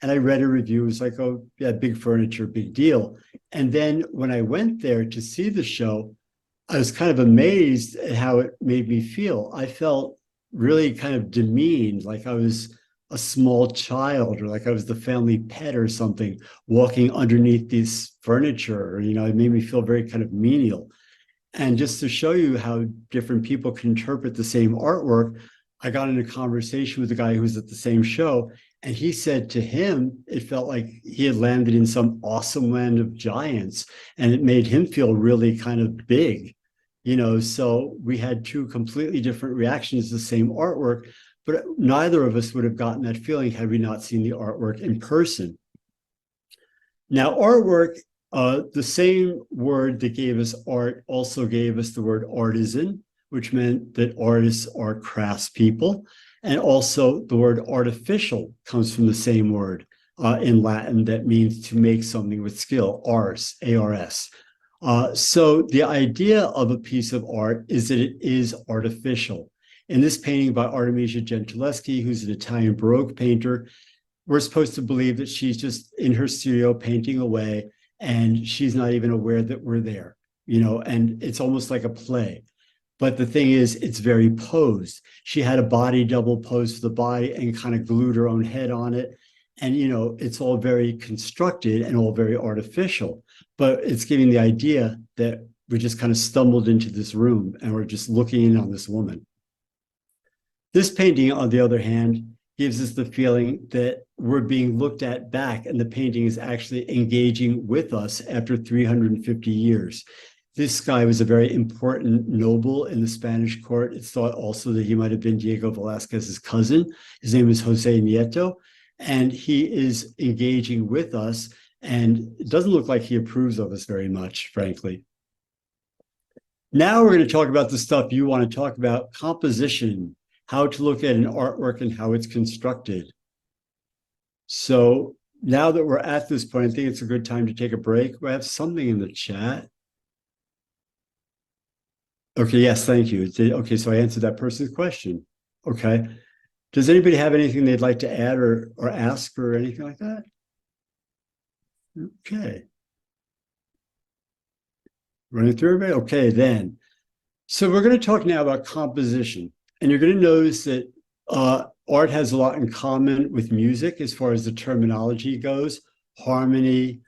and I read a review. It was like, oh, yeah, big furniture, big deal. And then when I went there to see the show, I was kind of amazed at how it made me feel. I felt really kind of demeaned, like I was a small child, or like I was the family pet or something, walking underneath this furniture. It made me feel very kind of menial. And just to show you how different people can interpret the same artwork, I got in a conversation with a guy who was at the same show, and he said to him, it felt like he had landed in some awesome land of giants, and it made him feel really kind of big. So we had two completely different reactions to the same artwork, but neither of us would have gotten that feeling had we not seen the artwork in person. Now, artwork, the same word that gave us art also gave us the word artisan, which meant that artists are craftspeople. And also the word artificial comes from the same word in Latin that means to make something with skill, ars, A-R-S. So the idea of a piece of art is that it is artificial. In this painting by Artemisia Gentileschi, who's an Italian Baroque painter, we're supposed to believe that she's just in her studio painting away, and she's not even aware that we're there, and it's almost like a play. But the thing is, it's very posed. She had a body double pose for the body and kind of glued her own head on it. And, it's all very constructed and all very artificial, but it's giving the idea that we just kind of stumbled into this room and we're just looking in on this woman. This painting, on the other hand, gives us the feeling that we're being looked at back and the painting is actually engaging with us after 350 years. This guy was a very important noble in the Spanish court. It's thought also that he might have been Diego Velázquez's cousin. His name is Jose Nieto, and he is engaging with us, and it doesn't look like he approves of us very much, frankly. Now we're going to talk about the stuff you want to talk about, composition, how to look at an artwork and how it's constructed. So now that we're at this point, I think it's a good time to take a break. We have something in the chat. Okay, yes, thank you. Okay, so I answered that person's question. Okay. Does anybody have anything they'd like to add or ask or anything like that? Okay. Running through everybody? Okay, then. So we're going to talk now about composition. And you're going to notice that art has a lot in common with music as far as the terminology goes. Harmony,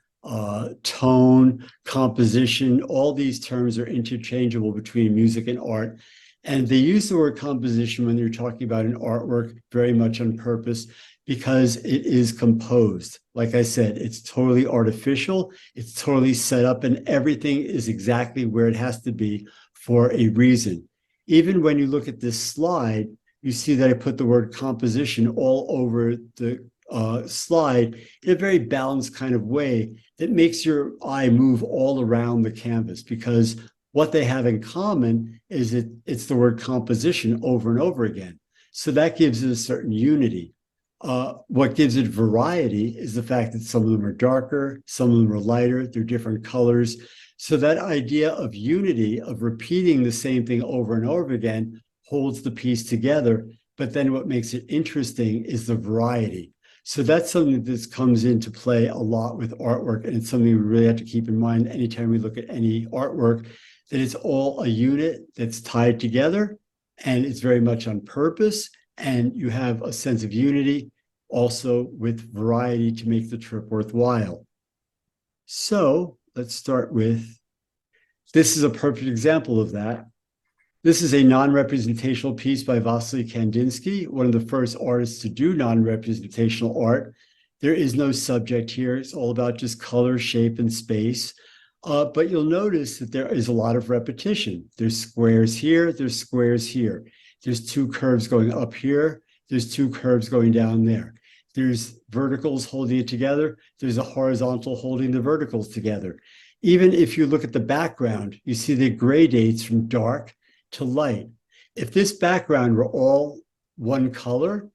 tone, composition, all these terms are interchangeable between music and art. And they use the word composition when they're talking about an artwork very much on purpose because it is composed. Like I said, it's totally artificial, it's totally set up, and everything is exactly where it has to be for a reason. Even when you look at this slide, you see that I put the word composition all over the slide in a very balanced kind of way that makes your eye move all around the canvas, because what they have in common is it's the word composition over and over again. So that gives it a certain unity. What gives it variety is the fact that some of them are darker, some of them are lighter, they're different colors. So that idea of unity, of repeating the same thing over and over again, holds the piece together. But then what makes it interesting is the variety. So that's something that comes into play a lot with artwork, and it's something we really have to keep in mind anytime we look at any artwork, that it's all a unit that's tied together, and it's very much on purpose, and you have a sense of unity also with variety to make the trip worthwhile. So let's start with, this is a perfect example of that. This is a non-representational piece by Vasily Kandinsky, one of the first artists to do non-representational art. There is no subject here. It's all about just color, shape, and space. But you'll notice that there is a lot of repetition. There's squares here, there's squares here. There's two curves going up here, there's two curves going down there. There's verticals holding it together, there's a horizontal holding the verticals together. Even if you look at the background, you see the gradates from dark to light. If this background were all one color,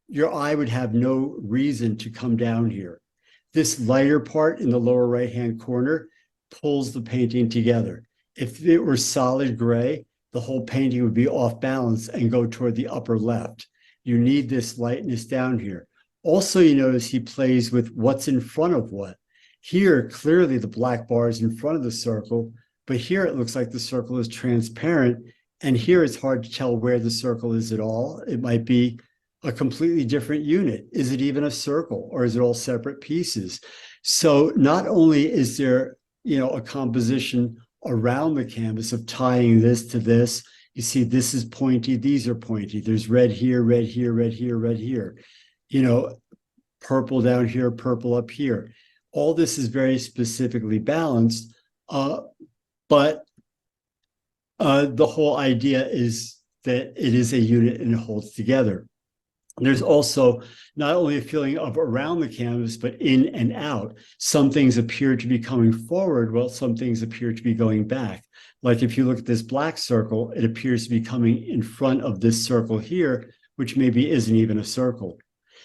your eye would have no reason to come down here. This lighter part in the lower right-hand corner pulls the painting together. If it were solid gray, the whole painting would be off balance and go toward the upper left. You need this lightness down here. Also, you notice he plays with what's in front of what. Here, clearly the black bar is in front of the circle, but here it looks like the circle is transparent, and here it's hard to tell where the circle is at all. It might be a completely different unit. Is it even a circle, or is it all separate pieces? So not only is there, a composition around the canvas of tying this to this, you see this is pointy, these are pointy. There's red here, red here, red here, red here. Purple down here, purple up here. All this is very specifically balanced, but the whole idea is that it is a unit and it holds together. There's also not only a feeling of around the canvas, but in and out. Some things appear to be coming forward, while some things appear to be going back. Like if you look at this black circle, it appears to be coming in front of this circle here, which maybe isn't even a circle.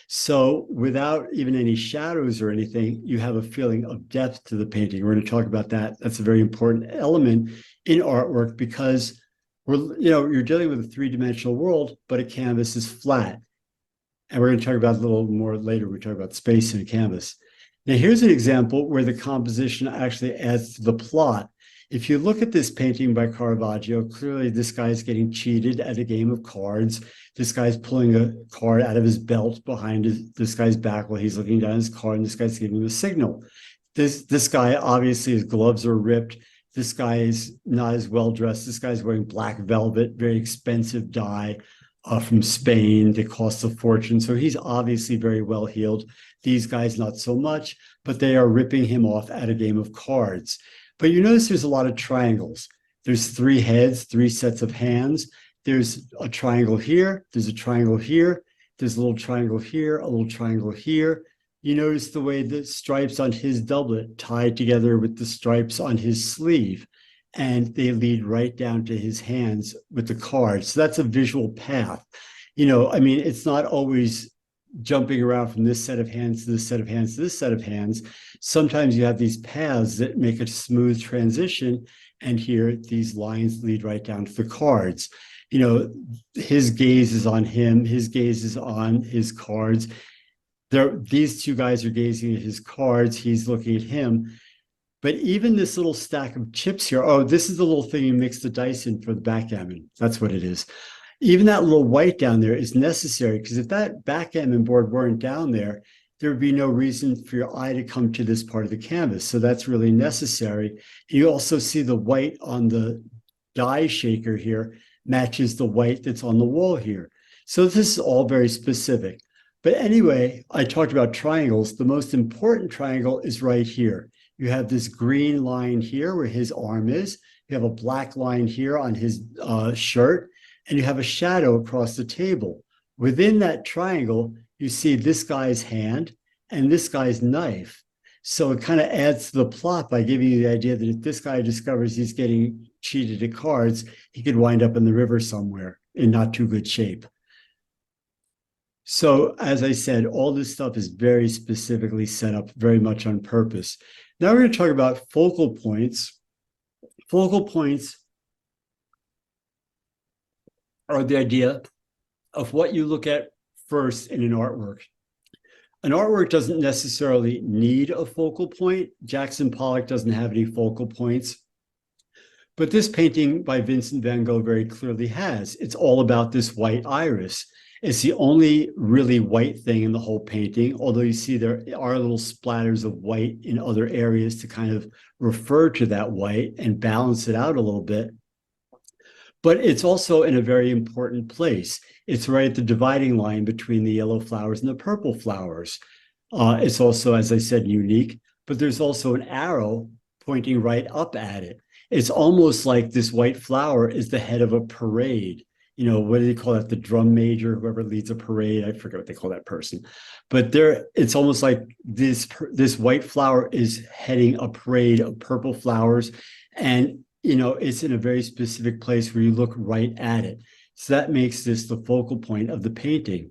So without even any shadows or anything, you have a feeling of depth to the painting. We're going to talk about that. That's a very important element in artwork, because you're dealing with a three-dimensional world, but a canvas is flat. And we're going to talk about it a little more later. We talk about space in a canvas. Now, here's an example where the composition actually adds to the plot. If you look at this painting by Caravaggio, clearly this guy's getting cheated at a game of cards. This guy's pulling a card out of his belt behind this guy's back while he's looking down his card, and this guy's giving him a signal. This guy, obviously, his gloves are ripped. This guy is not as well dressed. This guy's wearing black velvet, very expensive dye. from Spain that costs a fortune. So he's obviously very well heeled. These guys, not so much, but they are ripping him off at a game of cards. But you notice there's a lot of triangles. There's 3 heads, 3 sets of hands. There's a triangle here. There's a triangle here. There's a little triangle here, a little triangle here. You notice the way the stripes on his doublet tie together with the stripes on his sleeve, and they lead right down to his hands with the cards. So that's a visual path. I mean, it's not always jumping around from this set of hands to this set of hands to this set of hands. Sometimes you have these paths that make a smooth transition, and here these lines lead right down to the cards. His gaze is on him, his gaze is on his cards. These 2 guys are gazing at his cards, he's looking at him. But even this little stack of chips here, oh, this is the little thing you mix the dice in for the backgammon. That's what it is. Even that little white down there is necessary, because if that backgammon board weren't down there, there would be no reason for your eye to come to this part of the canvas. So that's really necessary. You also see the white on the die shaker here matches the white that's on the wall here. So this is all very specific. But anyway, I talked about triangles. The most important triangle is right here. You have this green line here where his arm is. You have a black line here on his shirt, and you have a shadow across the table. Within that triangle, you see this guy's hand and this guy's knife. So it kind of adds to the plot by giving you the idea that if this guy discovers he's getting cheated at cards, he could wind up in the river somewhere in not too good shape. So as I said, all this stuff is very specifically set up very much on purpose. Now we're going to talk about focal points. Focal points are the idea of what you look at first in an artwork. An artwork doesn't necessarily need a focal point. Jackson Pollock doesn't have any focal points. But this painting by Vincent van Gogh very clearly has. It's all about this white iris. It's the only really white thing in the whole painting, although you see there are little splatters of white in other areas to kind of refer to that white and balance it out a little bit. But it's also in a very important place. It's right at the dividing line between the yellow flowers and the purple flowers. It's also, as I said, unique, but there's also an arrow pointing right up at it. It's almost like this white flower is the head of a parade. What do they call that? The drum major, whoever leads a parade. I forget what they call that person. But it's almost like this white flower is heading a parade of purple flowers. And, it's in a very specific place where you look right at it. So that makes this the focal point of the painting.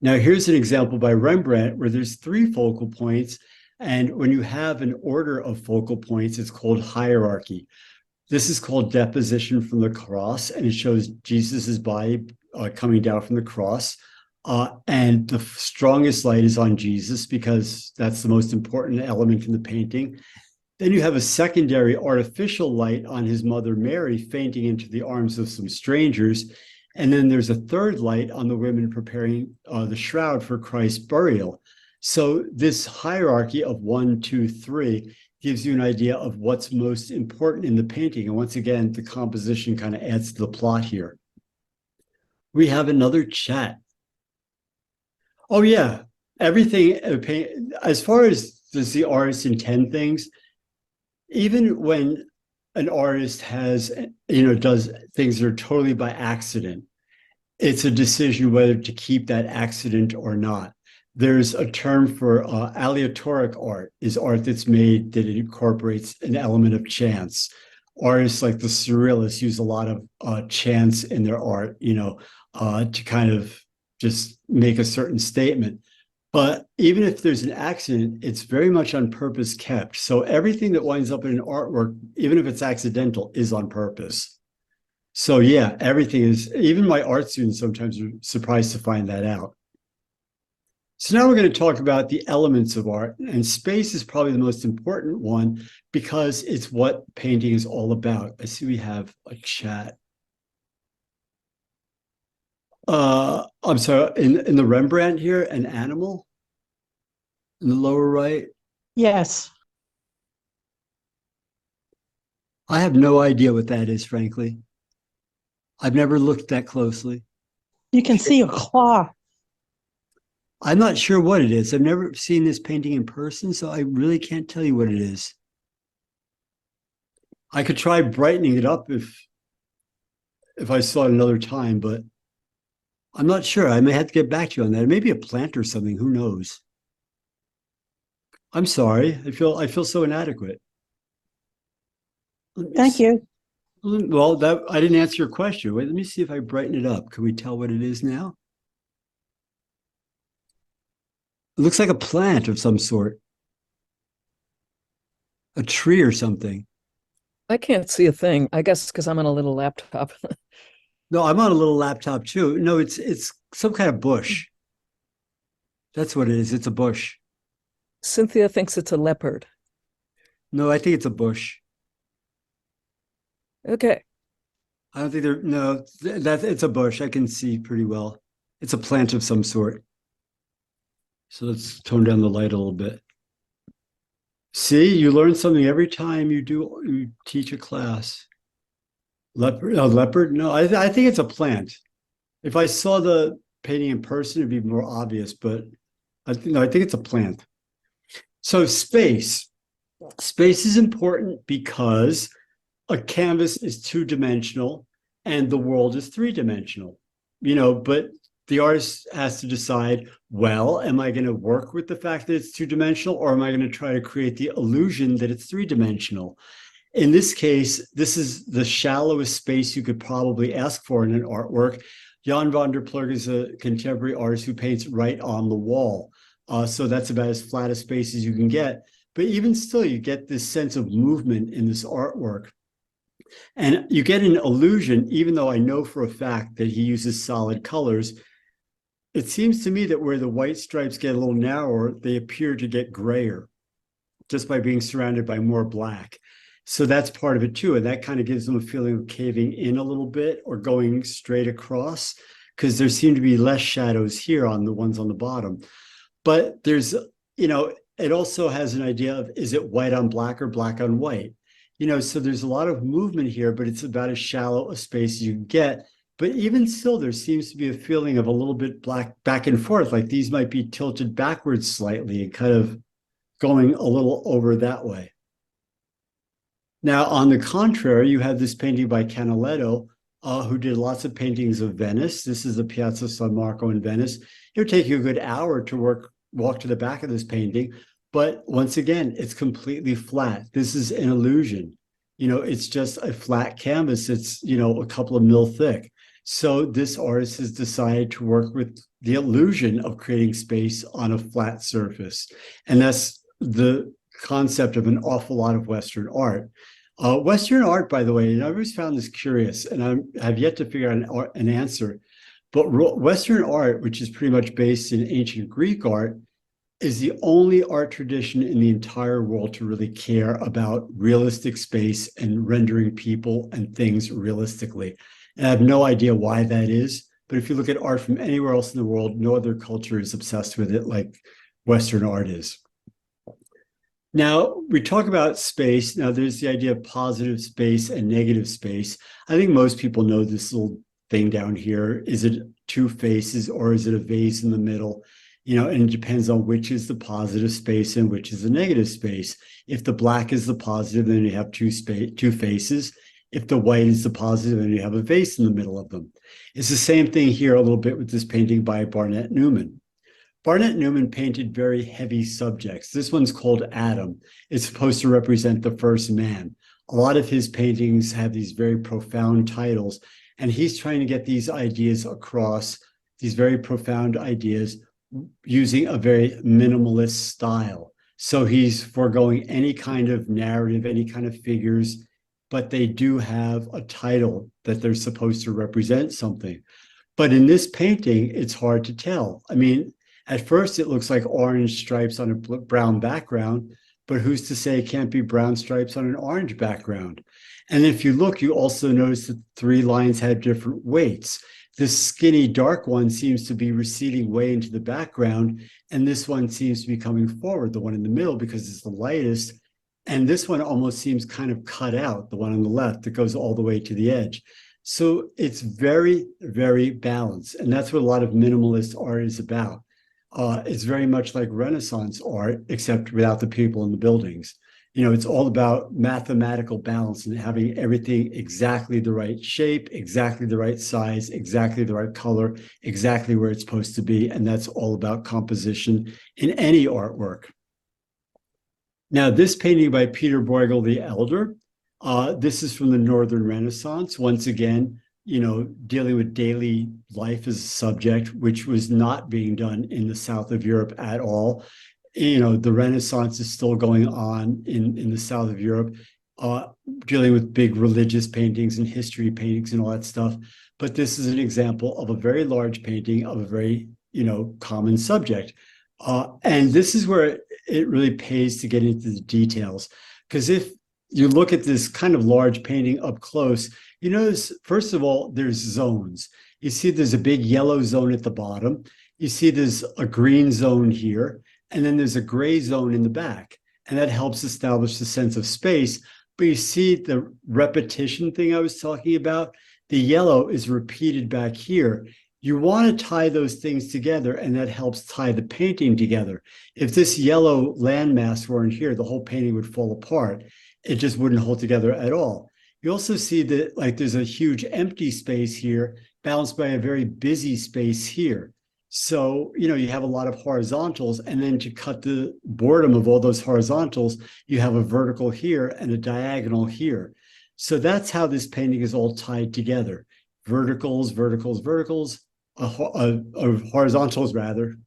Now, here's an example by Rembrandt where there's 3 focal points. And when you have an order of focal points, it's called hierarchy. This is called deposition from the cross, and it shows Jesus's body coming down from the cross. And the strongest light is on Jesus because that's the most important element in the painting. Then you have a secondary artificial light on his mother Mary fainting into the arms of some strangers. And then there's a third light on the women preparing the shroud for Christ's burial. So this hierarchy of 1, 2, 3 gives you an idea of what's most important in the painting. And once again, the composition kind of adds to the plot here. We have another chat. Oh yeah, everything, as far as does the artist intend things, even when an artist has, does things that are totally by accident, it's a decision whether to keep that accident or not. There's a term for aleatoric art, is art that's made that incorporates an element of chance. Artists like the Surrealists use a lot of chance in their art, to kind of just make a certain statement. But even if there's an accident, it's very much on purpose kept. So everything that winds up in an artwork, even if it's accidental, is on purpose. So yeah, everything is, even my art students sometimes are surprised to find that out. So now we're going to talk about the elements of art, and space is probably the most important one because it's what painting is all about. I see we have a chat. I'm sorry, in the Rembrandt here, an animal in the lower right? Yes. I have no idea what that is, frankly. I've never looked that closely. You can see a claw. I'm not sure what it is. I've never seen this painting in person, so I really can't tell you what it is. I could try brightening it up if I saw it another time, but I'm not sure. I may have to get back to you on that. It may be a plant or something. Who knows? I'm sorry. I feel so inadequate. Thank you. Well, that I didn't answer your question. Wait, let me see if I brighten it up. Can we tell what it is now? It looks like a plant of some sort. A tree or something. I can't see a thing. I guess because I'm on a little laptop. No, I'm on a little laptop too. No, it's some kind of bush. That's what it is. It's a bush. Cynthia thinks it's a leopard. No, I think it's a bush. Okay. I don't think it's a bush. I can see pretty well. It's a plant of some sort. So let's tone down the light a little bit. See, you learn something every time you teach a class. Leopard? A leopard? No, I think it's a plant. If I saw the painting in person, it'd be more obvious, but I think it's a plant. So space is important because a canvas is two-dimensional and the world is three-dimensional, but the artist has to decide, well, am I going to work with the fact that it's two-dimensional, or am I going to try to create the illusion that it's three-dimensional? In this case, this is the shallowest space you could probably ask for in an artwork. Jan van der Ploeg is a contemporary artist who paints right on the wall. So that's about as flat a space as you can get. But even still, you get this sense of movement in this artwork. And you get an illusion, even though I know for a fact that he uses solid colors. It seems to me that where the white stripes get a little narrower, they appear to get grayer just by being surrounded by more black. So that's part of it too. And that kind of gives them a feeling of caving in a little bit or going straight across, because there seem to be less shadows here on the ones on the bottom. But there's, it also has an idea of, is it white on black or black on white? So there's a lot of movement here, but it's about as shallow a space as you get. But even still, there seems to be a feeling of a little bit black back and forth, like these might be tilted backwards slightly and kind of going a little over that way. Now, on the contrary, you have this painting by Canaletto, who did lots of paintings of Venice. This is the Piazza San Marco in Venice. It would take you a good hour to walk to the back of this painting. But once again, it's completely flat. This is an illusion. It's just a flat canvas. It's, a couple of mil thick. So this artist has decided to work with the illusion of creating space on a flat surface. And that's the concept of an awful lot of Western art. Western art, by the way, and I've always found this curious, and I have yet to figure out an answer, but Western art, which is pretty much based in ancient Greek art, is the only art tradition in the entire world to really care about realistic space and rendering people and things realistically. And I have no idea why that is, but if you look at art from anywhere else in the world, no other culture is obsessed with it like Western art is. Now, we talk about space. Now, there's the idea of positive space and negative space. I think most people know this little thing down here. Is it two faces or is it a vase in the middle? And it depends on which is the positive space and which is the negative space. If the black is the positive, then you have two faces. If the white is the positive, then you have a vase in the middle of them. It's the same thing here a little bit with this painting by Barnett Newman. Barnett Newman painted very heavy subjects. This one's called Adam. It's supposed to represent the first man. A lot of his paintings have these very profound titles, and he's trying to get these ideas across, these very profound ideas, using a very minimalist style. So he's foregoing any kind of narrative, any kind of figures, but they do have a title that they're supposed to represent something. But in this painting, it's hard to tell. I mean, at first, it looks like orange stripes on a brown background, but who's to say it can't be brown stripes on an orange background? And if you look, you also notice that three lines have different weights. This skinny dark one seems to be receding way into the background, and this one seems to be coming forward, the one in the middle, because it's the lightest. And this one almost seems kind of cut out, the one on the left that goes all the way to the edge. So it's very, very balanced. And that's what a lot of minimalist art is about. It's very much like Renaissance art, except without the people in the buildings. It's all about mathematical balance and having everything exactly the right shape, exactly the right size, exactly the right color, exactly where it's supposed to be. And that's all about composition in any artwork. Now, this painting by Peter Bruegel the Elder, this is from the Northern Renaissance. Once again, dealing with daily life as a subject, which was not being done in the south of Europe at all. The Renaissance is still going on in the south of Europe, dealing with big religious paintings and history paintings and all that stuff. But this is an example of a very large painting of a very, common subject. And this is where it really pays to get into the details. Because if you look at this kind of large painting up close, you notice, first of all, there's zones. You see there's a big yellow zone at the bottom. You see there's a green zone here, and then there's a gray zone in the back. And that helps establish the sense of space. But you see the repetition thing I was talking about? The yellow is repeated back here. You want to tie those things together, and that helps tie the painting together. If this yellow landmass weren't here, the whole painting would fall apart. It just wouldn't hold together at all. You also see that there's a huge empty space here, balanced by a very busy space here. So, you have a lot of horizontals, and then to cut the boredom of all those horizontals, you have a vertical here and a diagonal here. So that's how this painting is all tied together. Verticals, verticals, verticals, horizontals rather.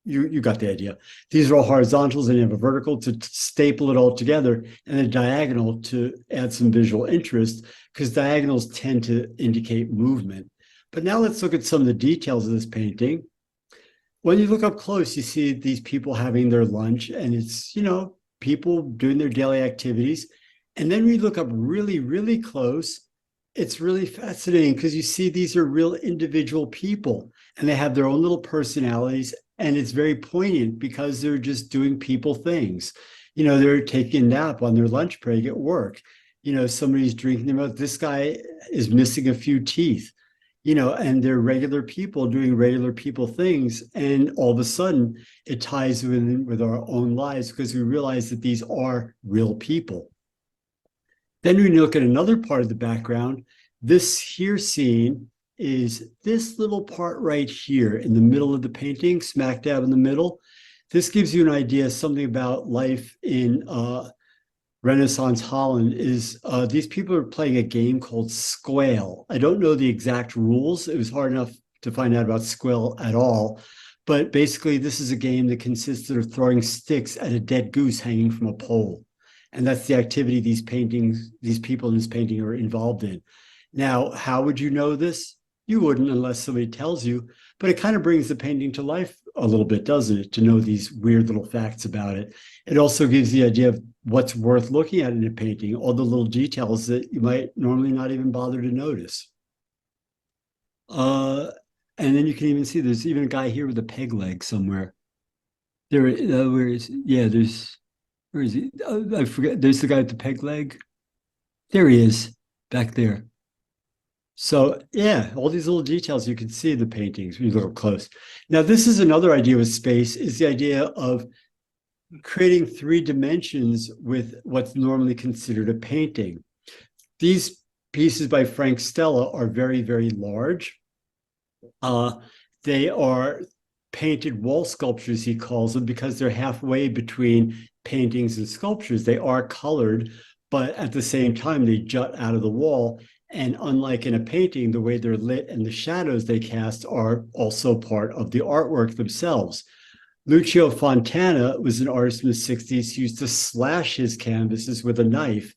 You got the idea. These are all horizontals, and you have a vertical to staple it all together, and a diagonal to add some visual interest, because diagonals tend to indicate movement. But now let's look at some of the details of this painting. When you look up close, you see these people having their lunch, and it's, people doing their daily activities. And then when you look up really, really close, it's really fascinating because you see these are real individual people, and they have their own little personalities. And it's very poignant because they're just doing people things. They're taking a nap on their lunch break at work. Somebody's drinking their milk. This guy is missing a few teeth, and they're regular people doing regular people things. And all of a sudden, it ties in with our own lives because we realize that these are real people. Then when you look at another part of the background, this here scene is this little part right here in the middle of the painting, smack dab in the middle. This gives you an idea, something about life in Renaissance Holland is these people are playing a game called Squale. I don't know the exact rules. It was hard enough to find out about Squale at all. But basically, this is a game that consisted of throwing sticks at a dead goose hanging from a pole. And that's the activity these people in this painting are involved in. Now, how would you know this? You wouldn't unless somebody tells you, but it kind of brings the painting to life a little bit, doesn't it, to know these weird little facts about it. It also gives the idea of what's worth looking at in a painting, all the little details that you might normally not even bother to notice. And then you can even see there's even a guy here with a peg leg somewhere. Where is he? Oh, I forget. There's the guy with the peg leg. There he is, back there. So yeah, all these little details you can see in the paintings when you look up close. Now, this is another idea with space, is the idea of creating 3 dimensions with what's normally considered a painting. These pieces by Frank Stella are very, very large. They are painted wall sculptures, he calls them, because they're halfway between paintings and sculptures. They are colored, but at the same time, they jut out of the wall. And unlike in a painting, the way they're lit and the shadows they cast are also part of the artwork themselves. Lucio Fontana was an artist in the 60s who used to slash his canvases with a knife.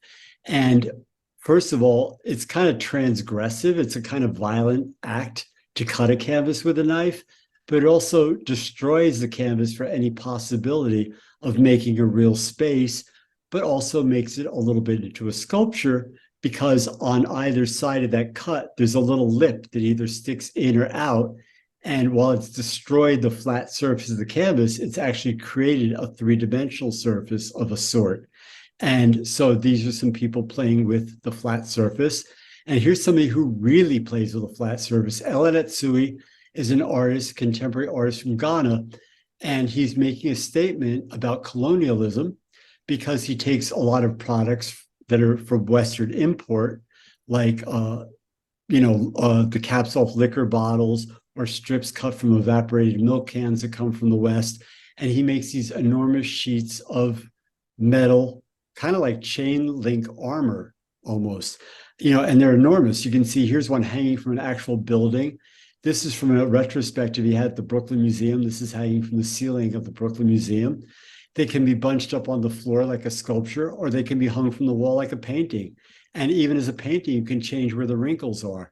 And first of all, it's kind of transgressive. It's a kind of violent act to cut a canvas with a knife, but it also destroys the canvas for any possibility of making a real space, but also makes it a little bit into a sculpture, because on either side of that cut, there's a little lip that either sticks in or out. And while it's destroyed the flat surface of the canvas, it's actually created a 3-dimensional surface of a sort. And so these are some people playing with the flat surface. And here's somebody who really plays with a flat surface. Ellen Etsui is an artist, contemporary artist from Ghana, and he's making a statement about colonialism because he takes a lot of products that are from Western import, like the caps off liquor bottles or strips cut from evaporated milk cans that come from the West, and he makes these enormous sheets of metal, kind of like chain link armor almost, and they're enormous. You can see here's one hanging from an actual building. This is from a retrospective he had at the Brooklyn Museum. This is hanging from the ceiling of the Brooklyn Museum. They can be bunched up on the floor like a sculpture, or they can be hung from the wall like a painting. And even as a painting, you can change where the wrinkles are.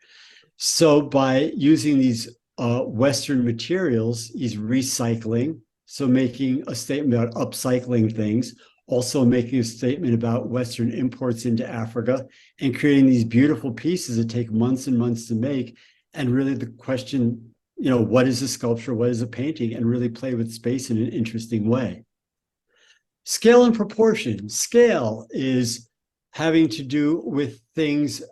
So by using these Western materials, he's recycling. So making a statement about upcycling things, also making a statement about Western imports into Africa, and creating these beautiful pieces that take months and months to make. And really the question, what is a sculpture? What is a painting? And really play with space in an interesting way. Scale and proportion. Scale is having to do with things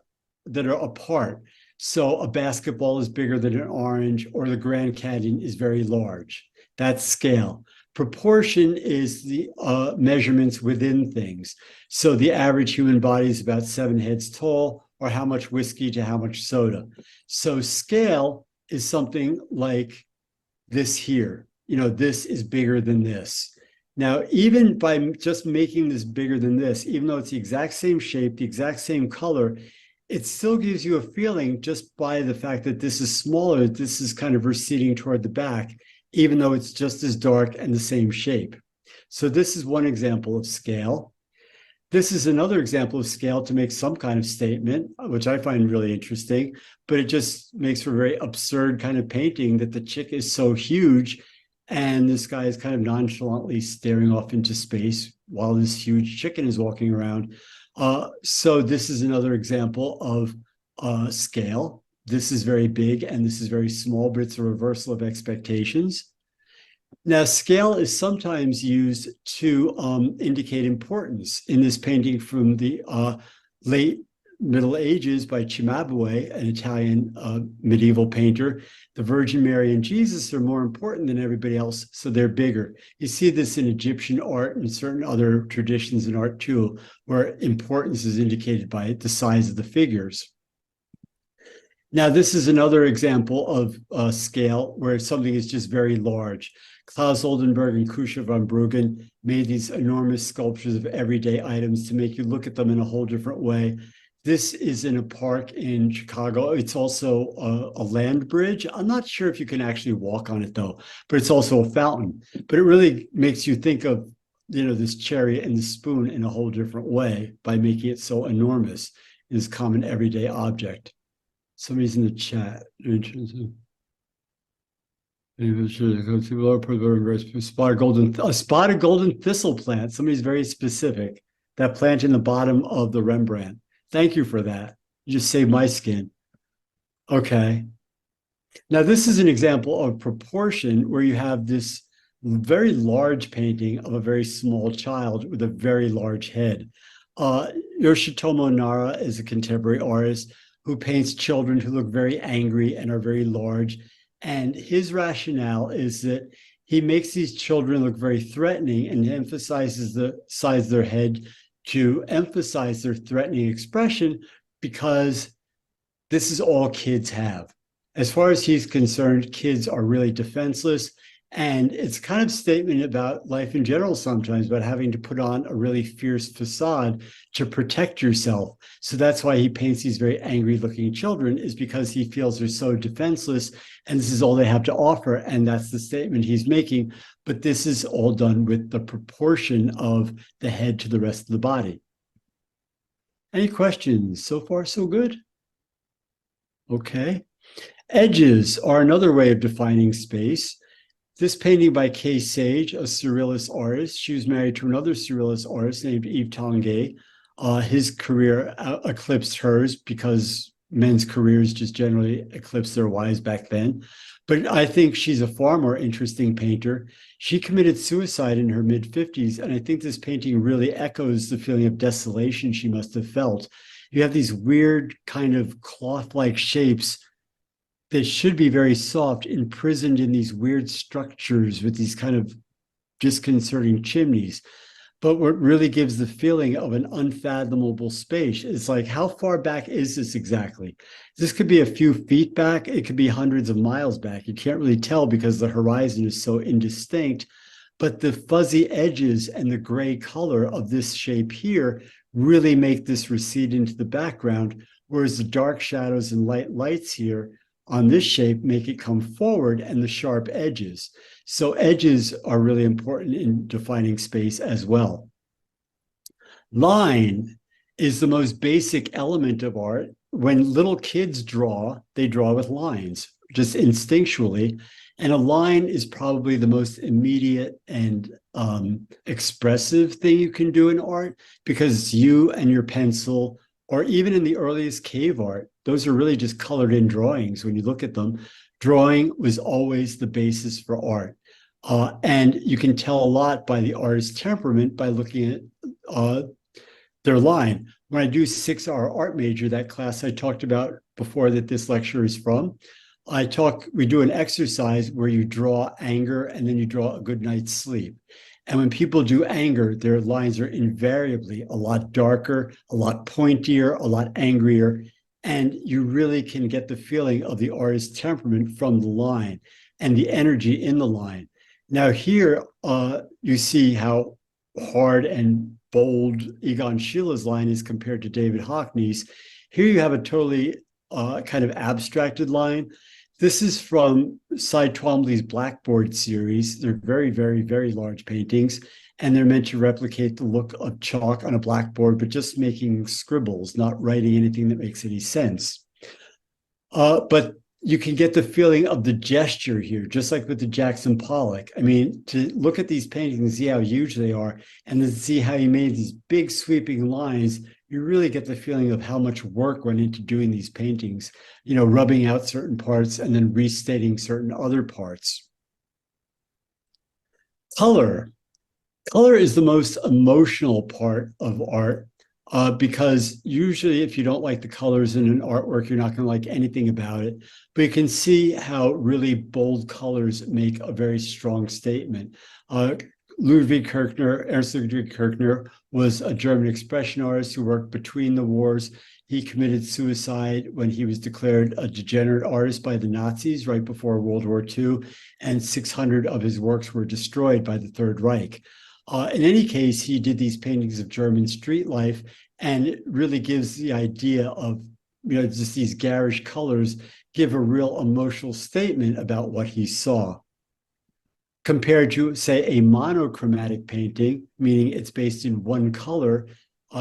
that are apart. So a basketball is bigger than an orange, or the Grand Canyon is very large. That's scale. Proportion is the measurements within things. So the average human body is about 7 heads tall, or how much whiskey to how much soda. So scale is something like this here. This is bigger than this. Now, even by just making this bigger than this, even though it's the exact same shape, the exact same color, it still gives you a feeling just by the fact that this is smaller, this is kind of receding toward the back, even though it's just as dark and the same shape. So this is one example of scale. This is another example of scale to make some kind of statement, which I find really interesting, but it just makes for a very absurd kind of painting that the chick is so huge and this guy is kind of nonchalantly staring off into space while this huge chicken is walking around. So this is another example of scale. This is very big and this is very small, but it's a reversal of expectations. Now, scale is sometimes used to indicate importance. In this painting from the late Middle Ages by Cimabue, an Italian medieval painter, the Virgin Mary and Jesus are more important than everybody else, so they're bigger. You see this in Egyptian art and certain other traditions in art too, where importance is indicated by the size of the figures. Now, this is another example of scale where something is just very large. Klaus Oldenburg and Kusha von Bruggen made these enormous sculptures of everyday items to make you look at them in a whole different way. This is in a park in Chicago. It's also a land bridge. I'm not sure if you can actually walk on it though, but it's also a fountain. But it really makes you think of, this chariot and the spoon in a whole different way by making it so enormous in this common everyday object. Somebody's in the chat. A spotted golden thistle plant. Somebody's very specific. That plant in the bottom of the Rembrandt. Thank you for that. You just saved my skin. Okay. Now, this is an example of proportion where you have this very large painting of a very small child with a very large head. Yoshitomo Nara is a contemporary artist who paints children who look very angry and are very large. And his rationale is that he makes these children look very threatening and emphasizes the size of their head to emphasize their threatening expression, because this is all kids have. As far as he's concerned, kids are really defenseless. And it's kind of a statement about life in general sometimes, about having to put on a really fierce facade to protect yourself. So that's why he paints these very angry looking children, is because he feels they're so defenseless and this is all they have to offer. And that's the statement he's making. But this is all done with the proportion of the head to the rest of the body. Any questions? So far, so good? Okay. Edges are another way of defining space. This painting by Kay Sage, a surrealist artist. She was married to another surrealist artist named Yves Tanguay. His career eclipsed hers because men's careers just generally eclipsed their wives back then. But I think she's a far more interesting painter. She committed suicide in her mid-50s, and I think this painting really echoes the feeling of desolation she must have felt. You have these weird kind of cloth-like shapes that should be very soft, imprisoned in these weird structures with these kind of disconcerting chimneys. But what really gives the feeling of an unfathomable space is like, how far back is this exactly? This could be a few feet back. It could be hundreds of miles back. You can't really tell because the horizon is so indistinct. But the fuzzy edges and the gray color of this shape here really make this recede into the background, whereas the dark shadows and light lights here on this shape make it come forward, and the sharp edges. So edges are really important in defining space as well. Line is the most basic element of art. When little kids draw, they draw with lines, just instinctually. And a line is probably the most immediate and expressive thing you can do in art, because it's you and your pencil, or even in the earliest cave art, those are really just colored in drawings. When you look at them, drawing was always the basis for art. And you can tell a lot by the artist's temperament by looking at their line. When I do 6-hour art major, that class I talked about before that this lecture is from, we do an exercise where you draw anger and then you draw a good night's sleep. And when people do anger, their lines are invariably a lot darker, a lot pointier, a lot angrier. And you really can get the feeling of the artist's temperament from the line and the energy in the line. Now here, you see how hard and bold Egon Schiele's line is compared to David Hockney's. Here you have a totally kind of abstracted line. This is from Cy Twombly's Blackboard series. They're very, very, very large paintings, and they're meant to replicate the look of chalk on a blackboard, but just making scribbles, not writing anything that makes any sense. But you can get the feeling of the gesture here, just like with the Jackson Pollock. I mean, to look at these paintings and see how huge they are, and then see how he made these big sweeping lines, you really get the feeling of how much work went into doing these paintings, you know, rubbing out certain parts and then restating certain other parts. Color. Color is the most emotional part of art, because usually if you don't like the colors in an artwork, you're not going to like anything about it. But you can see how really bold colors make a very strong statement. Ernst Ludwig Kirchner was a German expression artist who worked between the wars. He committed suicide when he was declared a degenerate artist by the Nazis right before World War II, and 600 of his works were destroyed by the Third Reich. In any case, he did these paintings of German street life, and it really gives the idea of, you know, just these garish colors give a real emotional statement about what he saw. Compared to, say, a monochromatic painting, meaning it's based in one color,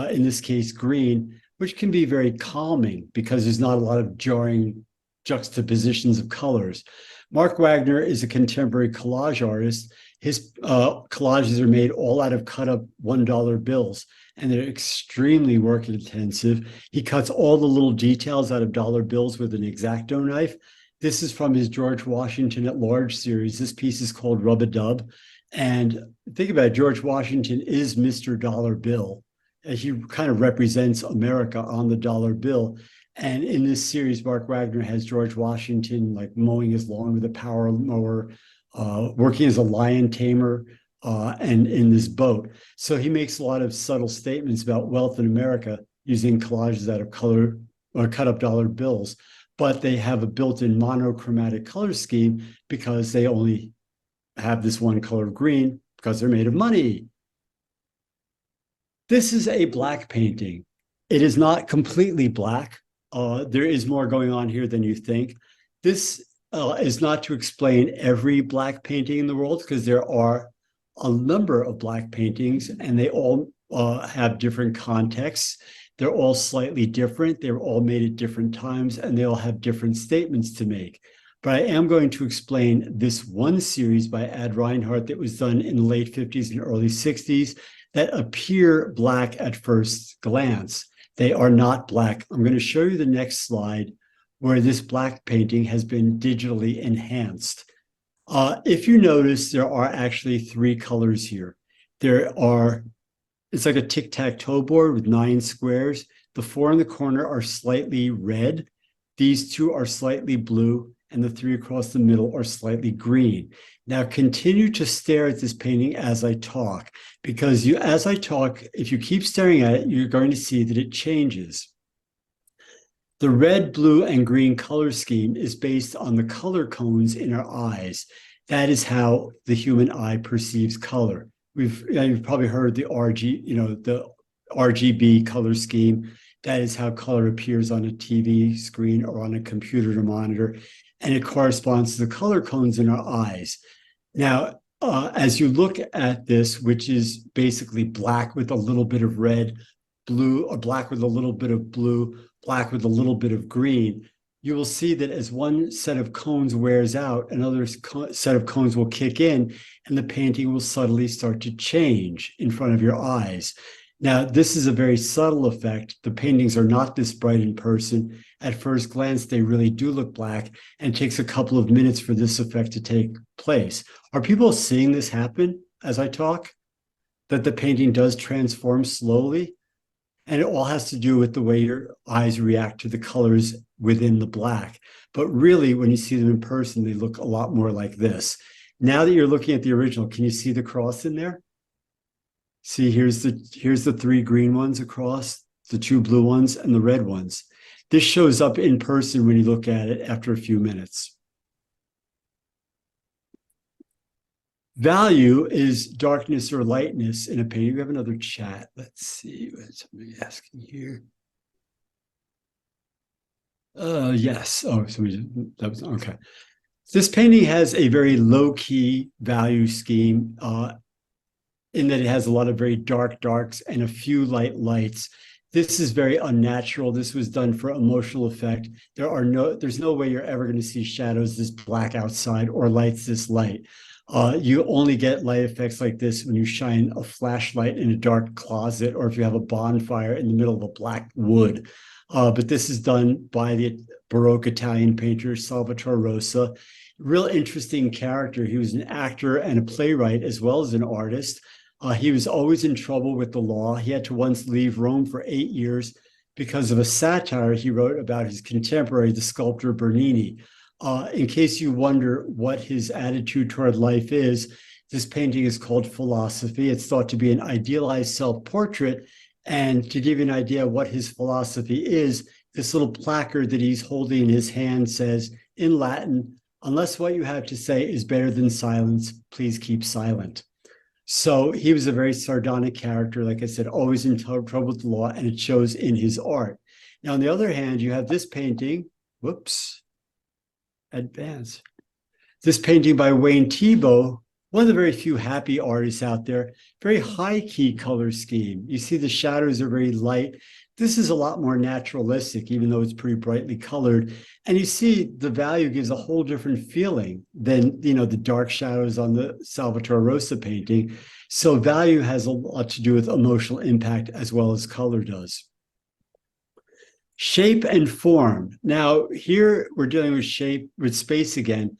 in this case, green, which can be very calming because there's not a lot of jarring juxtapositions of colors. Mark Wagner is a contemporary collage artist. His collages are made all out of cut up $1 bills, and they're extremely work intensive. He cuts all the little details out of dollar bills with an X-Acto knife. This is from his George Washington at Large series. This piece is called Rub-a-Dub. And think about it, George Washington is Mr. Dollar Bill. He kind of represents America on the dollar bill. And in this series, Mark Wagner has George Washington like mowing his lawn with a power mower, working as a lion tamer, and in this boat. So he makes a lot of subtle statements about wealth in America using collages out of color or cut up dollar bills. But they have a built-in monochromatic color scheme because they only have this one color of green because they're made of money. This is a black painting. It is not completely black. There is more going on here than you think. This is not to explain every black painting in the world, because there are a number of black paintings and they all have different contexts. They're all slightly different. They're all made at different times, and they all have different statements to make. But I am going to explain this one series by Ad Reinhardt that was done in the late 50s and early 60s that appear black at first glance. They are not black. I'm going to show you the next slide where this black painting has been digitally enhanced. If you notice, there are actually 3 colors here. It's like a tic-tac-toe board with 9 squares. The 4 in the corner are slightly red. These 2 are slightly blue, and the 3 across the middle are slightly green. Now continue to stare at this painting as I talk, because as I talk, if you keep staring at it, you're going to see that it changes. The red, blue, and green color scheme is based on the color cones in our eyes. That is how the human eye perceives color. You've probably heard the the RGB color scheme. That is how color appears on a TV screen or on a computer monitor, and it corresponds to the color cones in our eyes. Now, as you look at this, which is basically black with a little bit of red, blue, or black with a little bit of blue, black with a little bit of green, you will see that as one set of cones wears out, another set of cones will kick in, and the painting will subtly start to change in front of your eyes. Now, this is a very subtle effect. The paintings are not this bright in person. At first glance, they really do look black, and it takes a couple of minutes for this effect to take place. Are people seeing this happen as I talk? That the painting does transform slowly? And it all has to do with the way your eyes react to the colors within the black. But really, when you see them in person, they look a lot more like this. Now that you're looking at the original, can you see the cross in there? See, here's the 3 green ones across, the 2 blue ones, and the red ones. This shows up in person when you look at it after a few minutes. Value is darkness or lightness in a painting. We have another chat. Let's see what somebody asking here. Yes. Oh, that was okay. This painting has a very low-key value scheme in that it has a lot of very dark darks and a few light lights. This is very unnatural. This was done for emotional effect. There's no way you're ever going to see shadows this black outside or lights this light. You only get light effects like this when you shine a flashlight in a dark closet, or if you have a bonfire in the middle of a black wood. But this is done by the Baroque Italian painter Salvatore Rosa. Real interesting character. He was an actor and a playwright as well as an artist. He was always in trouble with the law. He had to once leave Rome for 8 years because of a satire he wrote about his contemporary, the sculptor Bernini. In case you wonder what his attitude toward life is, this painting is called Philosophy. It's thought to be an idealized self-portrait. And to give you an idea of what his philosophy is, this little placard that he's holding in his hand says, in Latin, "Unless what you have to say is better than silence, please keep silent." So he was a very sardonic character, like I said, always in trouble with the law, and it shows in his art. Now, on the other hand, you have this painting, advance. This painting by Wayne Thiebaud, one of the very few happy artists out there, very high-key color scheme. You see the shadows are very light. This is a lot more naturalistic, even though it's pretty brightly colored. And you see the value gives a whole different feeling than, the dark shadows on the Salvatore Rosa painting. So value has a lot to do with emotional impact as well as color does. Shape and form. Now, here we're dealing with shape, with space again.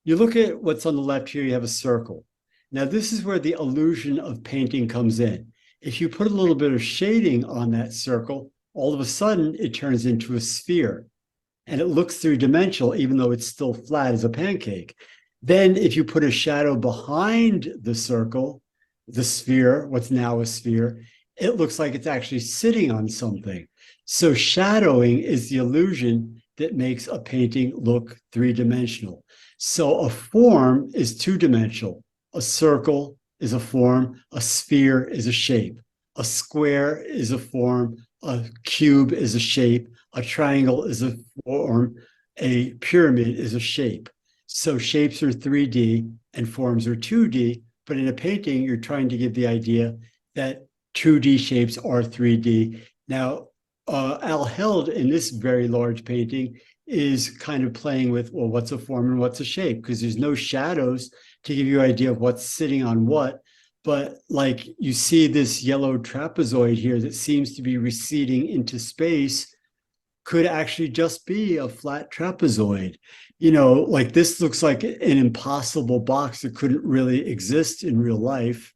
You look at what's on the left here, you have a circle. Now, this is where the illusion of painting comes in. If you put a little bit of shading on that circle, all of a sudden it turns into a sphere. And it looks three-dimensional, even though it's still flat as a pancake. Then if you put a shadow behind the circle, the sphere, what's now a sphere, it looks like it's actually sitting on something. So shadowing is the illusion that makes a painting look three-dimensional. So a form is two-dimensional. A circle is a form, a sphere is a shape. A square is a form, a cube is a shape, a triangle is a form, a pyramid is a shape. So shapes are 3D and forms are 2D, but in a painting, you're trying to give the idea that 2D shapes are 3D. Now, Al Held in this very large painting is kind of playing with, well, what's a form and what's a shape? Because there's no shadows to give you an idea of what's sitting on what. but like you see this yellow trapezoid here that seems to be receding into space could actually just be a flat trapezoid. You know, like this looks like an impossible box that couldn't really exist in real life,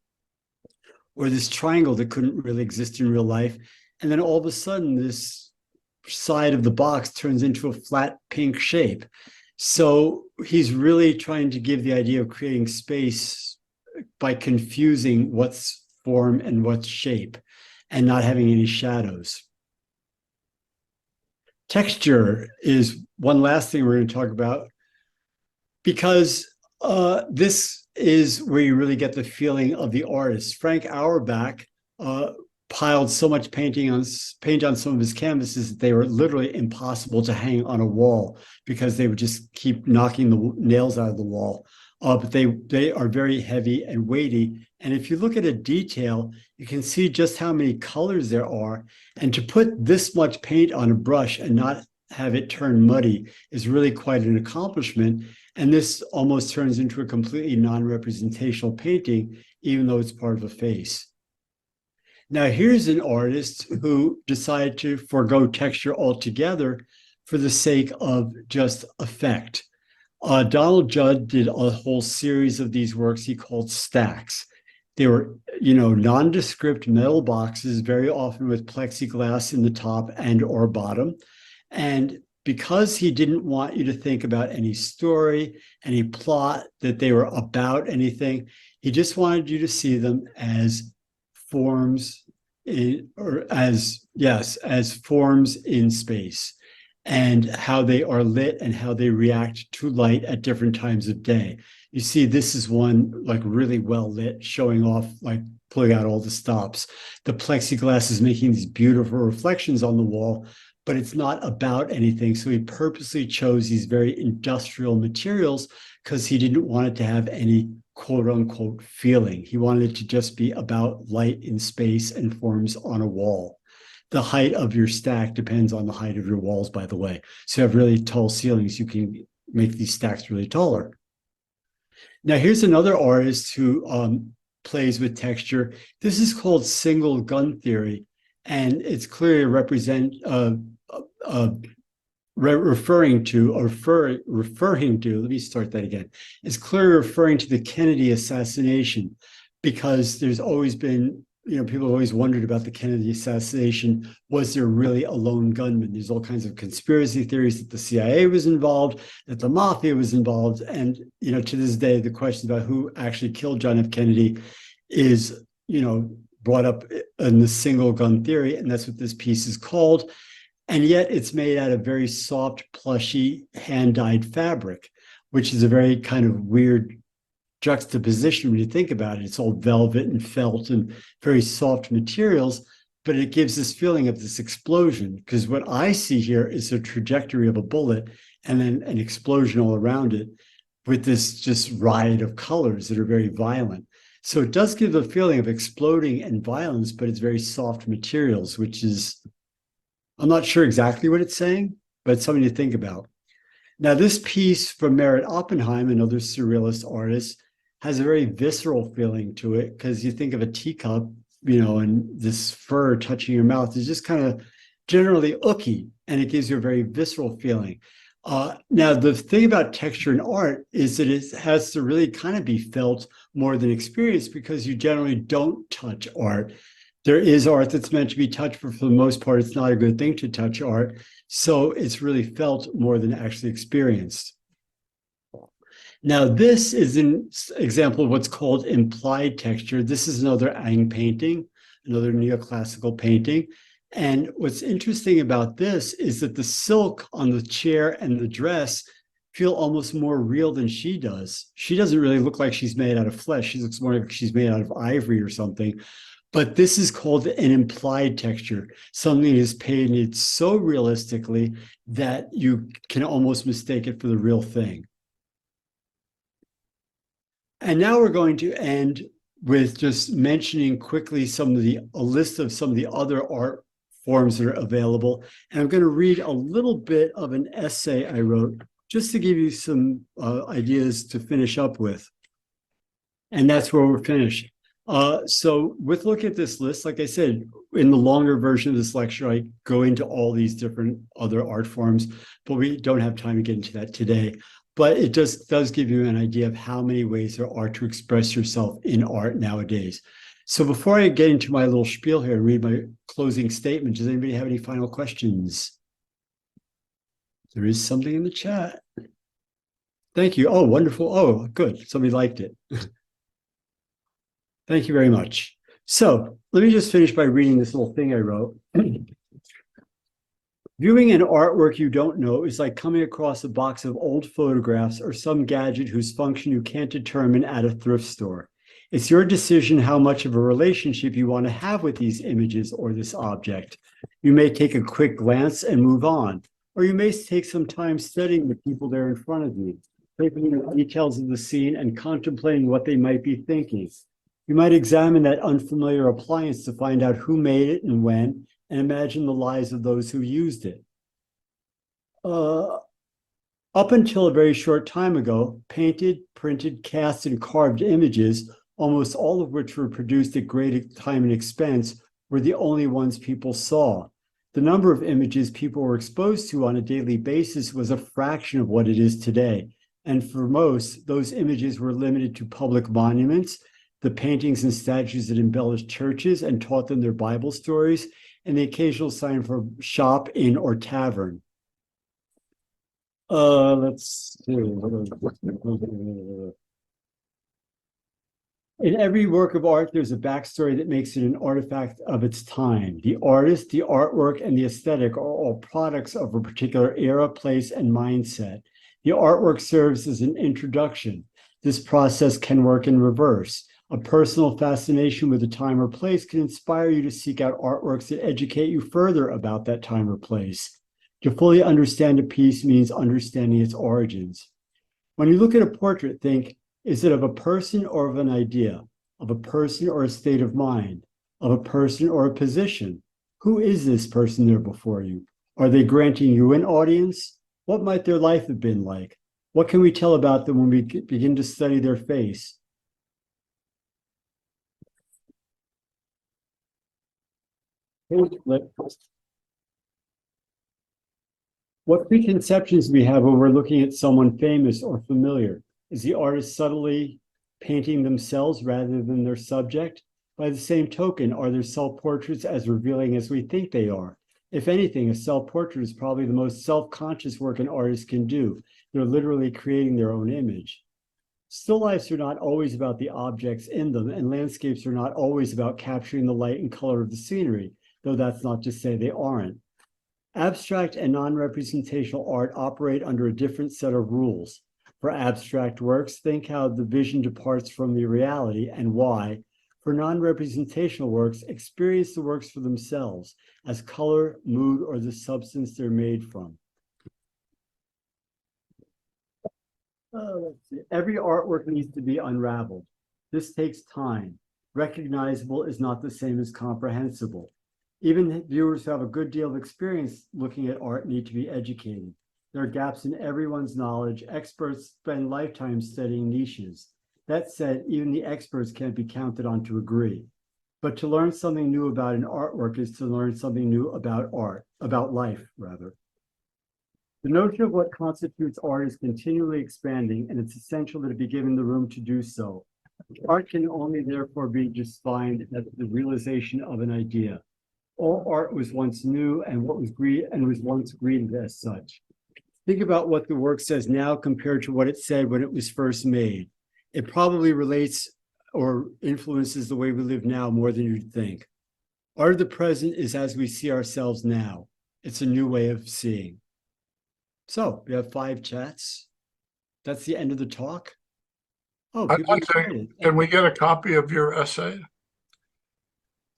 or this triangle that couldn't really exist in real life. And then all of a sudden, this side of the box turns into a flat pink shape. So he's really trying to give the idea of creating space by confusing what's form and what's shape and not having any shadows. Texture is one last thing we're going to talk about, because this is where you really get the feeling of the artist. Frank Auerbach piled so much paint on some of his canvases that they were literally impossible to hang on a wall because they would just keep knocking the nails out of the wall. But they are very heavy and weighty. And if you look at a detail, you can see just how many colors there are. And to put this much paint on a brush and not have it turn muddy is really quite an accomplishment. And this almost turns into a completely non-representational painting, even though it's part of a face. Now, here's an artist who decided to forego texture altogether for the sake of just effect. Donald Judd did a whole series of these works he called stacks. They were, nondescript metal boxes, very often with plexiglass in the top and or bottom. And because he didn't want you to think about any story, any plot, that they were about anything, he just wanted you to see them as forms as forms in space, and how they are lit and how they react to light at different times of day. You see, this is one like really well lit, showing off, like pulling out all the stops. The plexiglass is making these beautiful reflections on the wall, but it's not about anything. So he purposely chose these very industrial materials because he didn't want it to have any quote unquote feeling. He wanted it to just be about light in space and forms on a wall. The height of your stack depends on the height of your walls, by the way. So you have really tall ceilings, you can make these stacks really taller. Now, here's another artist who plays with texture. This is called single gun theory, and it's clearly referring to, let me start that again. It's clearly referring to the Kennedy assassination, because there's always been, people have always wondered about the Kennedy assassination. Was there really a lone gunman? There's all kinds of conspiracy theories that the CIA was involved, that the mafia was involved. And, to this day, the question about who actually killed John F. Kennedy is, brought up in the single gun theory. And that's what this piece is called. And yet it's made out of very soft, plushy, hand-dyed fabric, which is a very kind of weird juxtaposition when you think about it. It's all velvet and felt and very soft materials, but it gives this feeling of this explosion, because what I see here is a trajectory of a bullet and then an explosion all around it with this just riot of colors that are very violent. So it does give the feeling of exploding and violence, but it's very soft materials, which is, I'm not sure exactly what it's saying, but it's something to think about. Now, this piece from Merritt Oppenheim, another surrealist artist, has a very visceral feeling to it, because you think of a teacup, and this fur touching your mouth is just kind of generally ooky, and it gives you a very visceral feeling. Now, the thing about texture in art is that it has to really kind of be felt more than experienced, because you generally don't touch art. There is art that's meant to be touched, but for the most part, it's not a good thing to touch art. So it's really felt more than actually experienced. Now, this is an example of what's called implied texture. This is another Ang painting, another neoclassical painting. And what's interesting about this is that the silk on the chair and the dress feel almost more real than she does. She doesn't really look like she's made out of flesh. She looks more like she's made out of ivory or something. But this is called an implied texture. Something is painted so realistically that you can almost mistake it for the real thing. And now we're going to end with just mentioning quickly a list of some of the other art forms that are available. And I'm going to read a little bit of an essay I wrote just to give you some ideas to finish up with. And that's where we're finished. So with looking at this list, like I said, in the longer version of this lecture, I go into all these different other art forms, but we don't have time to get into that today. But it just does give you an idea of how many ways there are to express yourself in art nowadays. So before I get into my little spiel here and read my closing statement, does anybody have any final questions? There is something in the chat. Thank you. Oh, wonderful. Oh, good. Somebody liked it. Thank you very much. So let me just finish by reading this little thing I wrote. Viewing an artwork you don't know is like coming across a box of old photographs or some gadget whose function you can't determine at a thrift store. It's your decision how much of a relationship you want to have with these images or this object. You may take a quick glance and move on, or you may take some time studying the people there in front of you, taking in the details of the scene and contemplating what they might be thinking. You might examine that unfamiliar appliance to find out who made it and when, and imagine the lives of those who used it. Up until a very short time ago, painted, printed, cast, and carved images, almost all of which were produced at great time and expense, were the only ones people saw. The number of images people were exposed to on a daily basis was a fraction of what it is today. And for most, those images were limited to public monuments, the paintings and statues that embellished churches and taught them their Bible stories, and the occasional sign for shop, inn, or tavern. Let's see. In every work of art, there's a backstory that makes it an artifact of its time. The artist, the artwork, and the aesthetic are all products of a particular era, place, and mindset. The artwork serves as an introduction. This process can work in reverse. A personal fascination with a time or place can inspire you to seek out artworks that educate you further about that time or place. To fully understand a piece means understanding its origins. When you look at a portrait, think, is it of a person or of an idea? Of a person or a state of mind? Of a person or a position? Who is this person there before you? Are they granting you an audience? What might their life have been like? What can we tell about them when we begin to study their face? What preconceptions do we have when we're looking at someone famous or familiar? Is the artist subtly painting themselves rather than their subject? By the same token, are their self-portraits as revealing as we think they are? If anything, a self-portrait is probably the most self-conscious work an artist can do. They're literally creating their own image. Still lifes are not always about the objects in them, and landscapes are not always about capturing the light and color of the scenery, though that's not to say they aren't. Abstract and non-representational art operate under a different set of rules. For abstract works, think how the vision departs from the reality and why. For non-representational works, experience the works for themselves as color, mood, or the substance they're made from. Every artwork needs to be unraveled. This takes time. Recognizable is not the same as comprehensible. Even viewers who have a good deal of experience looking at art need to be educated. There are gaps in everyone's knowledge. Experts spend lifetimes studying niches. That said, even the experts can't be counted on to agree. But to learn something new about an artwork is to learn something new about art, about life, rather. The notion of what constitutes art is continually expanding, and it's essential that it be given the room to do so. Art can only therefore be defined as the realization of an idea. All art was once new and was once greeted as such. Think about what the work says now compared to what it said when it was first made. It probably relates or influences the way we live now more than you'd think. Art of the present is as we see ourselves now. It's a new way of seeing. So we have 5 chats. That's the end of the talk. Oh, I'd like to, can we get a copy of your essay?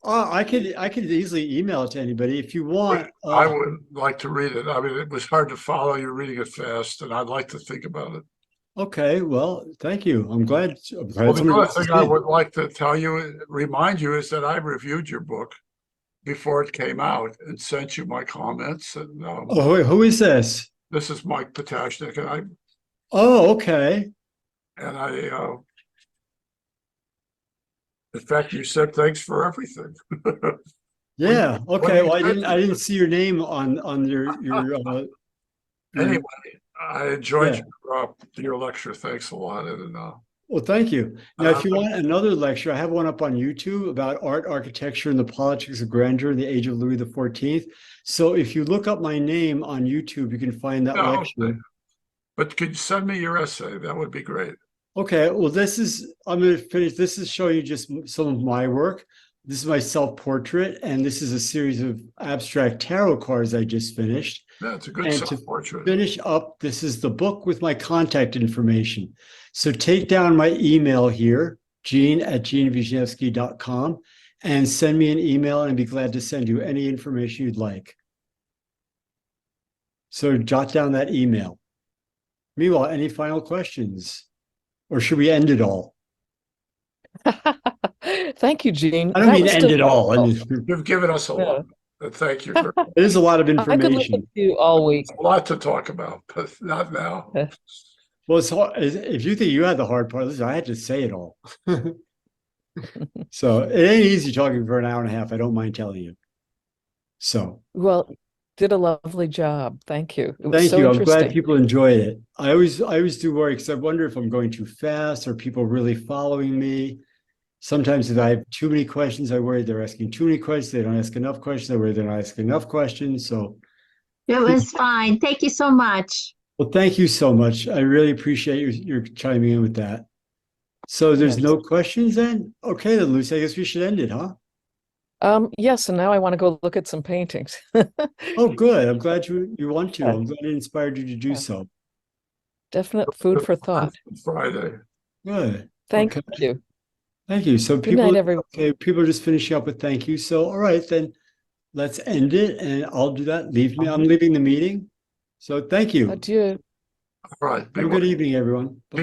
I could easily email it to anybody if you want. I would like to read it. I mean, it was hard to follow. You're reading it fast, and I'd like to think about it. Okay, well, thank you. I'm glad. Well, the other thing I would like to tell you, remind you, is that I reviewed your book before it came out and sent you my comments. And oh, wait, who is this? This is Mike Potashnik, and Oh, okay. I In fact, you said thanks for everything. Yeah. What Okay. do you Well, think? I didn't see your name on Anyway, I enjoyed yeah. your lecture. Thanks a lot. And Well, thank you. Now, if you Uh, want another lecture, I have one up on YouTube about art, architecture, and the politics of grandeur in the age of Louis XIV. So if you look up my name on YouTube, you can find that okay. lecture. But could you send me your essay? That would be great. Okay, well, I'm going to finish. This is showing you just some of my work. This is my self-portrait, and this is a series of abstract tarot cards I just finished. Yeah, it's a good And to self-portrait. finish up, this is the book with my contact information. So take down my email here, gene@genewisniewski.com, and send me an email, and I'd be glad to send you any information you'd like. So jot down that email. Meanwhile, any final questions? Or should we end it all? Thank you, Gene. I don't That mean was end it all. I delightful. mean, You've given us a lot. Thank you. it is a lot of I could listen information. to you all week. A lot to talk about, but not now. Well, it's hard. If you think you had the hard part, listen, I had to say it all. So it ain't easy talking for an hour and a half. I don't mind telling you. So Well, did a lovely job. Thank you. It was thank so you. I'm glad interesting. people enjoyed it. I always do worry because I wonder if I'm going too fast or people really following me. Sometimes if I have too many questions, I worry they're asking too many questions. They don't ask enough questions. I worry they're not asking enough questions. So, It was fine. Thank you so much. well, thank you so much. I really appreciate your chiming in with that. So there's Yes. no questions then? Okay, then Lucy, I guess we should end it, huh? Yes, and now I want to go look at some paintings. Oh, good. I'm glad you want to. Yeah. I'm glad it inspired you to do Yeah. so. Definite food for thought. Friday. Good. Thank Okay. you. Thank you. So Good night, everyone. okay, people are just finishing up with thank you. So, all right, then let's end it and I'll do that. I'm leaving the meeting. So thank you. Adieu. All right. Have a good evening, everyone.